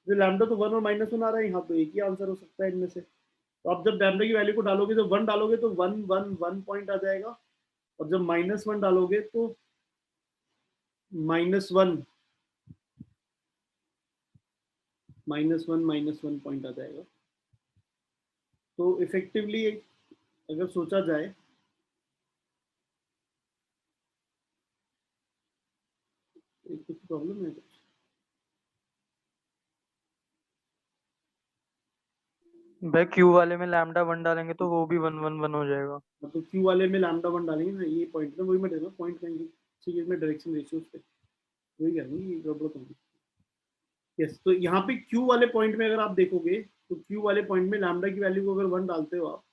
जो लैम्डा तो 1 और -1 आ रहा है, यहाँ तो एक ही आंसर हो सकता है इनमें से। तो आप जब लैम्डा की वैल्यू को डालोगे, जब 1 डालोगे तो 1 1 1 पॉइंट आ जाएगा, और जब -1 डालोगे तो -1 -1 पॉइंट आ जाएगा। तो इफेक्टिवली अगर सोचा जाए, कुछ प्रॉब्लम है कुछ? भाई क्यू वाले में लैम्डा 1 डालेंगे तो वो भी 1 1 1 हो जाएगा। तो क्यू वाले में लैम्डा 1 डालेंगे ना, ये पॉइंट है, वही मैं देखा पॉइंट कहेंगे, चाहिए में डायरेक्शन रेशियोज पे वही कह रहा हूँ, ये गड़बड़ होगी। यस, तो यहाँ पे क्यू वाले पॉइंट में अगर आप देखोगे, तो क्यू वाले पॉइंट में लैम्डा की वैल्यू को अगर 1 डालते हो आप,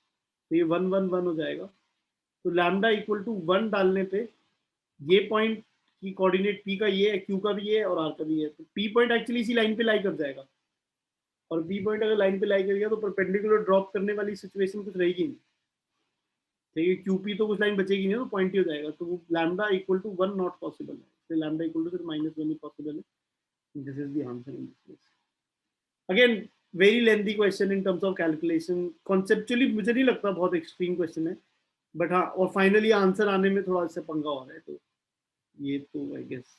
तो ये 1 1 1 हो जाएगा। तो लैम्डा इक्वल टू 1 डालने पे ये पॉइंट की कोऑर्डिनेट पी का ये है, क्यू का भी ये है और आर का भी है, तो पी पॉइंट एक्चुअली इसी लाइन पे लाई कर जाएगा। और पी पॉइंट अगर लाइन पे लाई कर गया, तो परपेंडिकुलर ड्रॉप करने वाली सिचुएशन कुछ रहेगी नहीं, ठीक है। क्यूपी तो कुछ लाइन बचेगी नहीं, तो पॉइंट ही हो जाएगा। तो lambda equal to 1 not possible है, तो लैम्डा इक्वल टू सिर्फ -1 ही पॉसिबल है। This is the answer in this case. Again very lengthy question in terms of calculation, conceptually मुझे नहीं लगता बहुत एक्सट्रीम क्वेश्चन है, बट हाँ, और फाइनली आंसर आने में थोड़ा सा पंगा हो रहा है, तो ये तो I guess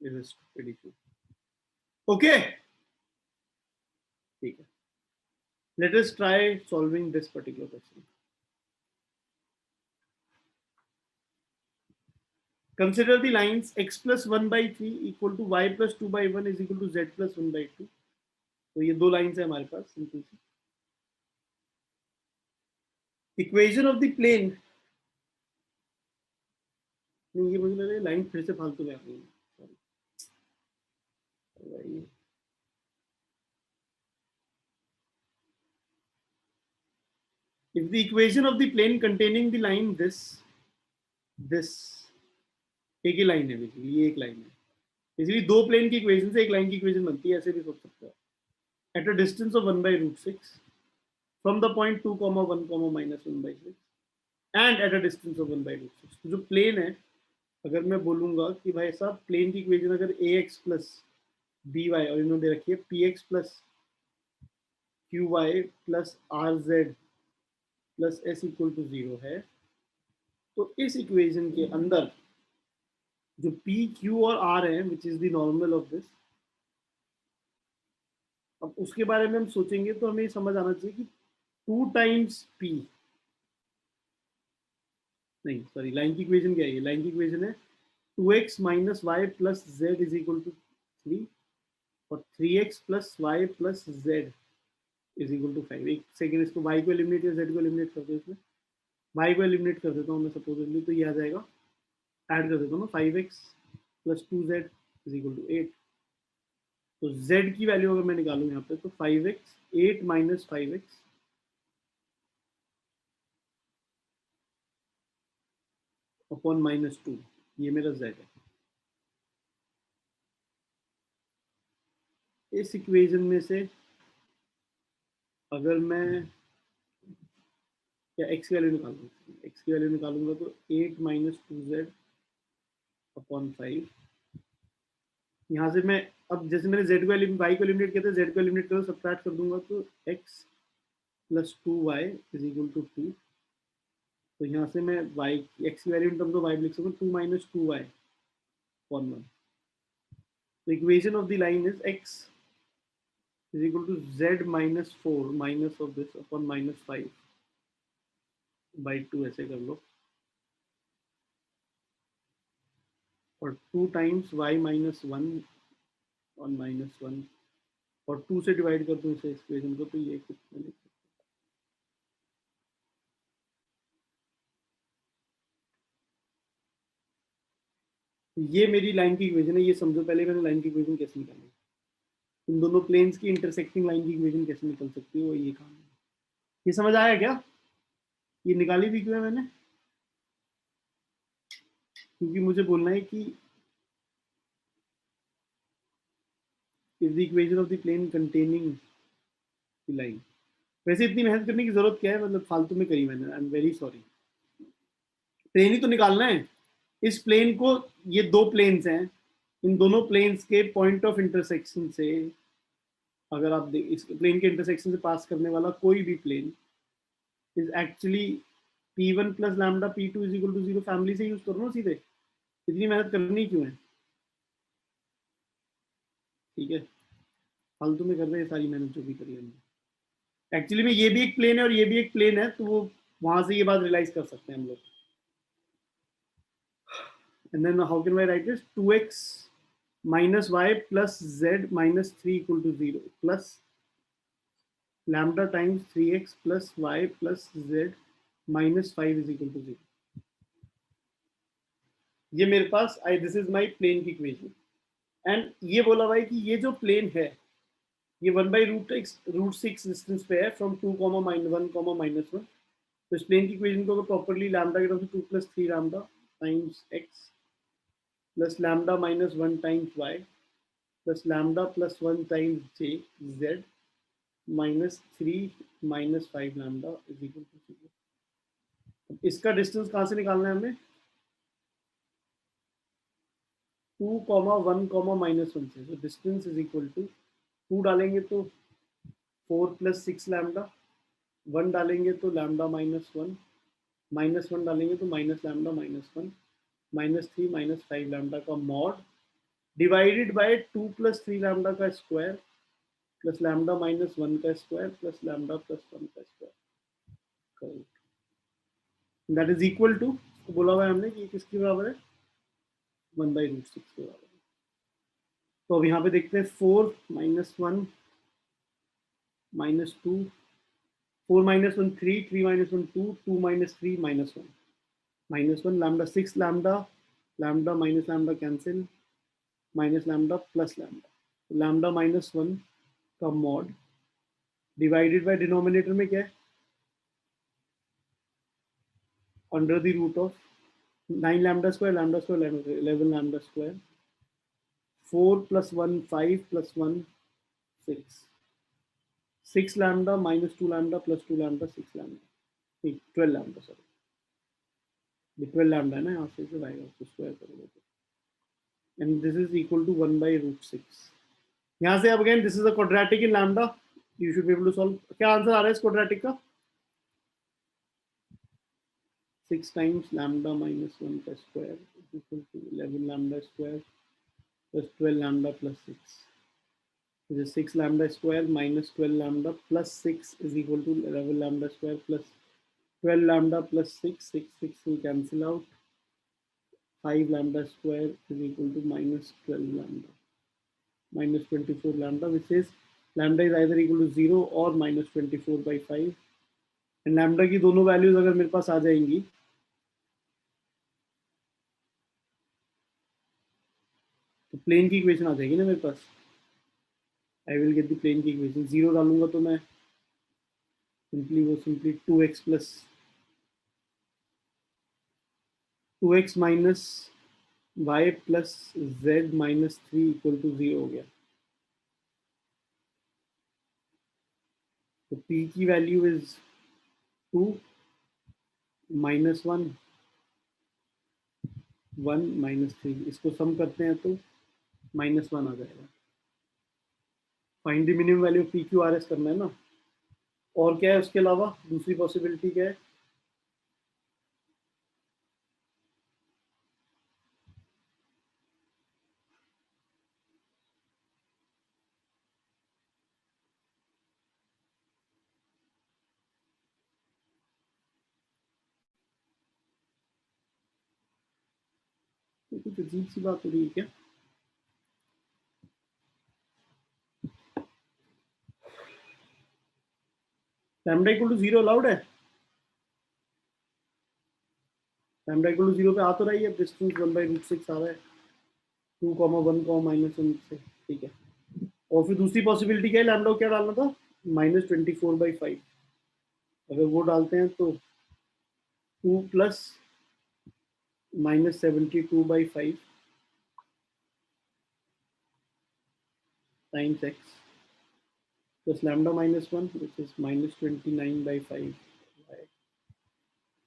is a stupid issue. Okay, ठीक है, let us try solving this particular question. Consider the lines x plus 1 by 3 equal to y plus 2 by 1 is equal to z plus 1 by 2. तो ये दो lines है हमारे पास simple सी. Equation of the plane, नहीं ये मुझे लग रहा है लाइन फिर से फालतू में आ गई. Sorry. If the equation of the plane containing the line this एक ही लाइन है बेसिकली, ये एक लाइन है. इसलिए दो प्लेन की इक्वेशन से एक लाइन की इक्वेशन बनती है, ऐसे भी सोच सकते हो. At a distance of 1 by root 6 from the point 2 comma 1 comma minus 1 by 6 and at a distance of 1 by root 6. तो जो प्लेन है, अगर मैं बोलूंगा कि भाई साहब प्लेन की इक्वेशन अगर ax प्लस by और इन्होंने दे रखी है px plus qy plus rz plus s equal to 0 है, तो इस इक्वेशन के अंदर जो p q और r है which is the normal of this, अब उसके बारे में हम सोचेंगे तो हमें समझ आना चाहिए कि 2 टाइम्स p, नहीं सॉरी लाइन की इक्वेशन क्या है, लाइन की इक्वेशन है 2x minus y plus z is equal to 3 और 3x plus y plus z is equal to 5. एक सेकेंड, इसको y को एलिमिनेट या z को एलिमिनेट कर दो. इसमें y को एलिमिनेट कर देता हूँ मैं सपोजली, तो ये आ जाएगा, ऐड कर देता हूँ ना 5x plus 2z is equal to 8. तो z की वैल्यू अगर मैं निकालूँ यहाँ पे तो 5x 8 minus 5x upon minus 2, ये मेरा z है. इस इक्वेशन में से अगर मैं या x की वैल्यू निकालूंगा, x की वैल्यू निकालूंगा तो 8 माइनस 2z अपॉन 5. यहाँ से मैं अब जैसे मैंने z को y को एलिमिनेट किया था, z को एलिमिनेट करो सब्ट्रैक्ट कर दूंगा तो x plus 2y is equal to 2. तो यहाँ से मैं y x की value in terms of y लिख सकता हूँ 2 माइनस 2y अपॉन 1. तो equation of the line is x is equal to z minus 4 minus of this upon minus 5 by 2, ऐसे कर लो, और 2 times y minus 1 on minus 1 और 2 से डिवाइड कर दूं इसे इक्वेशन को, तो ये कुछ नहीं. ये मेरी लाइन की इक्वेशन है. ये समझो पहले मैंने लाइन की इक्वेशन कैसे निकाली, इन दोनों प्लेन्स की इंटरसेक्टिंग लाइन की इक्वेशन कैसे निकल सकती है, वो ये काम है. ये समझ आया क्या? ये निकाली भी क्यों है मैंने, क्योंकि मुझे बोलना है कि is the equation of the plane containing the line. वैसे इतनी मेहनत करने की जरूरत क्या है, मतलब फालतू में करी मैंने, I am very sorry. Plane ही तो निकालना है. इस प्लेन को, ये दो प्लेन्स हैं, इन दोनों प्लेन्स के पॉइंट ऑफ इंटरसेक्शन से अगर आप इस प्लेन के इंटरसेक्शन से पास करने वाला कोई भी plane is actually p1 plus lambda p2 is equal to 0. Family से यूज करो ना सीधे, इतनी मेहनत करनी क्यों है? ठीक है, फालतू में कर रहे हैं सारी मेहनत जो भी करी हमने. एक्चुअली में ये भी एक प्लेन है और ये भी एक प्लेन है, तो वो वहां से ये बात रियलाइज कर सकते हैं हम लोग. And then how can I write this? 2x minus y plus z minus 3 equal to 0 plus lambda times 3x plus y plus z minus 5 is equal to 0. ये मेरे पास this is my plane की equation. And ये बोला भाई कि ये जो plane है ये 1 by root 6 डिस्टेंस पे है फ्रॉम 2 comma -1 comma -1. तो इस प्लेन की इक्वेशन को प्रॉपर्ली लैम्डा की तरफ से 2 plus 3 lambda times x plus lambda minus 1 times y plus lambda plus 1 times j z minus 3 minus 5 lambda is equal to 0. इसका डिस्टेंस कहाँ से निकालना है हमें? 2, 1, -1 से. तो डिस्टेंस इज इक्वल टू 2 डालेंगे तो 4 plus 6 lambda, 1 डालेंगे तो lambda minus 1, -1 डालेंगे तो minus lambda minus 1, -3 minus 5 lambda का mod divided bye 2 plus 3 lambda का स्क्वायर प्लस lambda minus 1 का स्क्वायर प्लस lambda plus 1 का square. That is equal to, बोला हुआ है हमने कि किसके बराबर है? 1/√6 के बराबर। तो अब यहाँ पे देखते हैं 4 - 1 - 2, 4 - 1 3, 3 - 1 2, 2 - 3 -1, -1 lambda 6 lambda, lambda minus lambda cancel, minus lambda plus lambda, lambda -1 का मॉड डिवाइडेड बाय डिनोमिनेटर में क्या है, under the root of 9 lambda square 11 lambda square, 4 + 1 5 + 1 6, 6 lambda -2 लैम्डा + 2 लैम्डा 6 लैम्डा, ठीक 12 लैम्डा, सॉरी 12 लैम्डा है ना, यहाँ से आएगा उसको स्क्वायर करोगे तो, and this is equal to 1/√6। यहाँ से अब again this is a quadratic in lambda, you should be able to solve. क्या आंसर आ रहा है इस क्वाड्रेटिक का, 6 times lambda minus 1 का square is equal to 11 lambda square plus 12 lambda plus 6. This is 6 lambda square minus 12 lambda plus 6 is equal to 11 lambda square plus 12 lambda plus 6. 6 will cancel out. 5 lambda square is equal to minus 12 lambda. Minus 24 lambda, which is lambda is either equal to 0 or minus 24/5. And lambda की दोनों values अगर मेरे पास आ जाएंगी तो plane की equation आ जाएगी ना मेरे पास। I will get the plane की इक्वेशन, 0 डालूंगा तो मैं simply 2x plus 2x minus y plus z minus 3 equal to 0 हो गया। तो p की वैल्यू इज 2 -1 1 -3, इसको सम करते हैं तो -1 आ जाएगा। Find the minimum value P Q R S करना है ना, और क्या है उसके अलावा दूसरी पॉसिबिलिटी क्या है, तो कुछ अजीब सी बात हो रही है क्या, लैम्डा इक्वल टू 0 अलाउड है, लैम्डा इक्वल टू 0 पे आ तो रही है, डिस्टेंस 1/√6 आ रहा है, 2, 1, -1 से, ठीक है। और फिर दूसरी पॉसिबिलिटी क्या है, लैम्डा को क्या डालना था, -24/5, अगर वो डालते हैं तो 2 plus -72/5 times x plus lambda -1 which is -29/5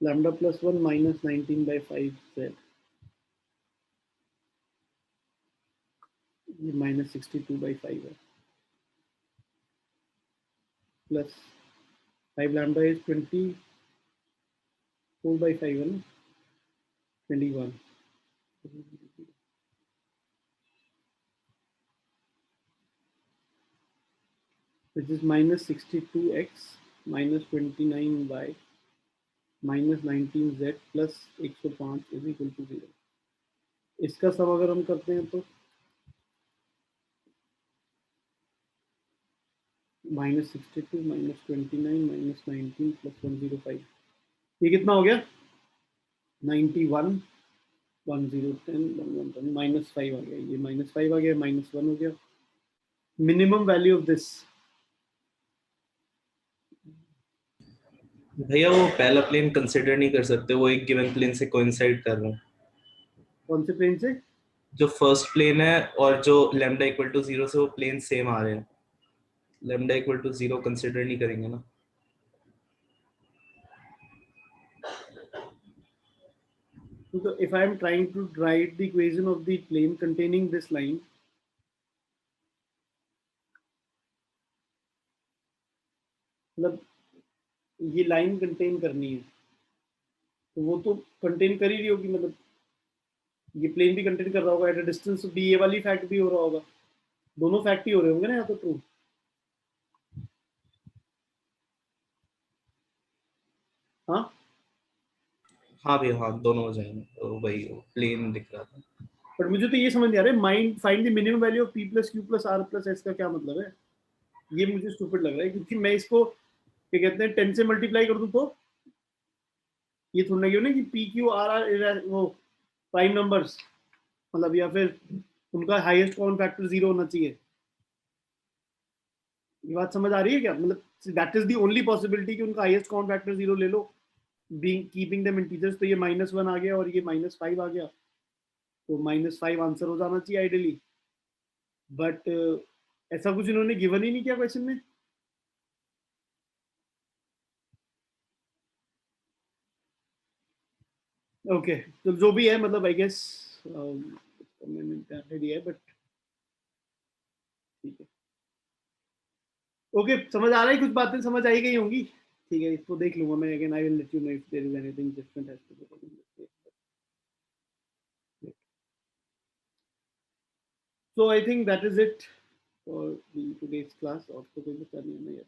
lambda plus 1 -19/5 z, ये -62/5 है, प्लस 5 lambda is 24/5 है ना, 21, which is -62x -29y -19z plus 105 is equal to 0। इसका सब अगर हम करते हैं तो -62 -29 -19 प्लस 105, ये कितना हो गया, 91 1010 1110 -5 आ गया, ये -5 आ गया, -1 हो गया। मिनिमम वैल्यू ऑफ दिस, भैया वो पहला प्लेन कंसिडर नहीं कर सकते, वो एक गिवन प्लेन से कोइंसाइड कर रहा है। कौन से प्लेन से, जो फर्स्ट प्लेन है और जो लैम्डा इक्वल टू 0 से वो प्लेन सेम आ रहे हैं, लैम्डा इक्वल टू 0 कंसिडर नहीं करेंगे ना। so if I am trying to write the equation of the plane containing this line, मतलब ये लाइन कंटेन करनी है तो वो तो कंटेन कर ही रही होगी, मतलब ये प्लेन भी कंटेन कर रहा होगा एट अ डिस्टेंस भी, ये वाली फैक्ट भी हो रहा होगा, दोनों फैक्ट ही हो रहे होंगे ना यहाँ तो ट्रू। हाँ हाँ भैया हाँ, दोनों हो जाएंगे, तो वही प्लेन दिख रहा था। बट मुझे तो ये समझ नहीं आ रहा है, mind find the minimum value of p plus q plus r plus s का क्या मतलब है? ये मुझे स्टूपिड लग रहा है, क्योंकि मैं इसको क्या कहते हैं 10 से मल्टीप्लाई कर दूं तो ये थोड़ा क्यों ना कि p q r r वो प्राइम नंबर्स, मतलब या फिर उनका हाईएस्ट कॉमन फैक्टर 0 होना चाहिए। ये बात समझ आ रही है क्या? मतलब that is the only possibility कि उनका हाईएस्ट कॉमन फैक्टर 0 ले लो, बीइंग कीपिंग देम इंटीजर्स। तो ये -1 आ गया और ये -5 आ गया, तो -5 आंसर हो जाना चाहिए आइडियली। बट ऐसा कुछ इन्होंने गिवन ही नहीं किया क्वेश्चन में। ओके तो जो भी है, मतलब आई गेस मैंने दिया है, बट ठीक है। ओके समझ आ रहा है, कुछ बातें समझ आई गई होंगी। ठीक है, इसको देख लूंगा मैं again. I will let you know if there is anything different has to be. So I think that is it for the today's class। और तो कोई बता नहीं है। यस,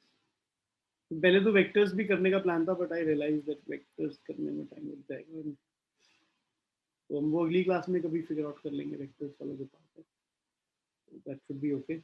पहले तो वेक्टर्स भी करने का प्लान था, but I realise that vectors करने में टाइम लग जाएगा, तो हम वो अगली क्लास में कभी फिगर आउट कर लेंगे वेक्टर्स वाला जो पार्ट है। That should be okay.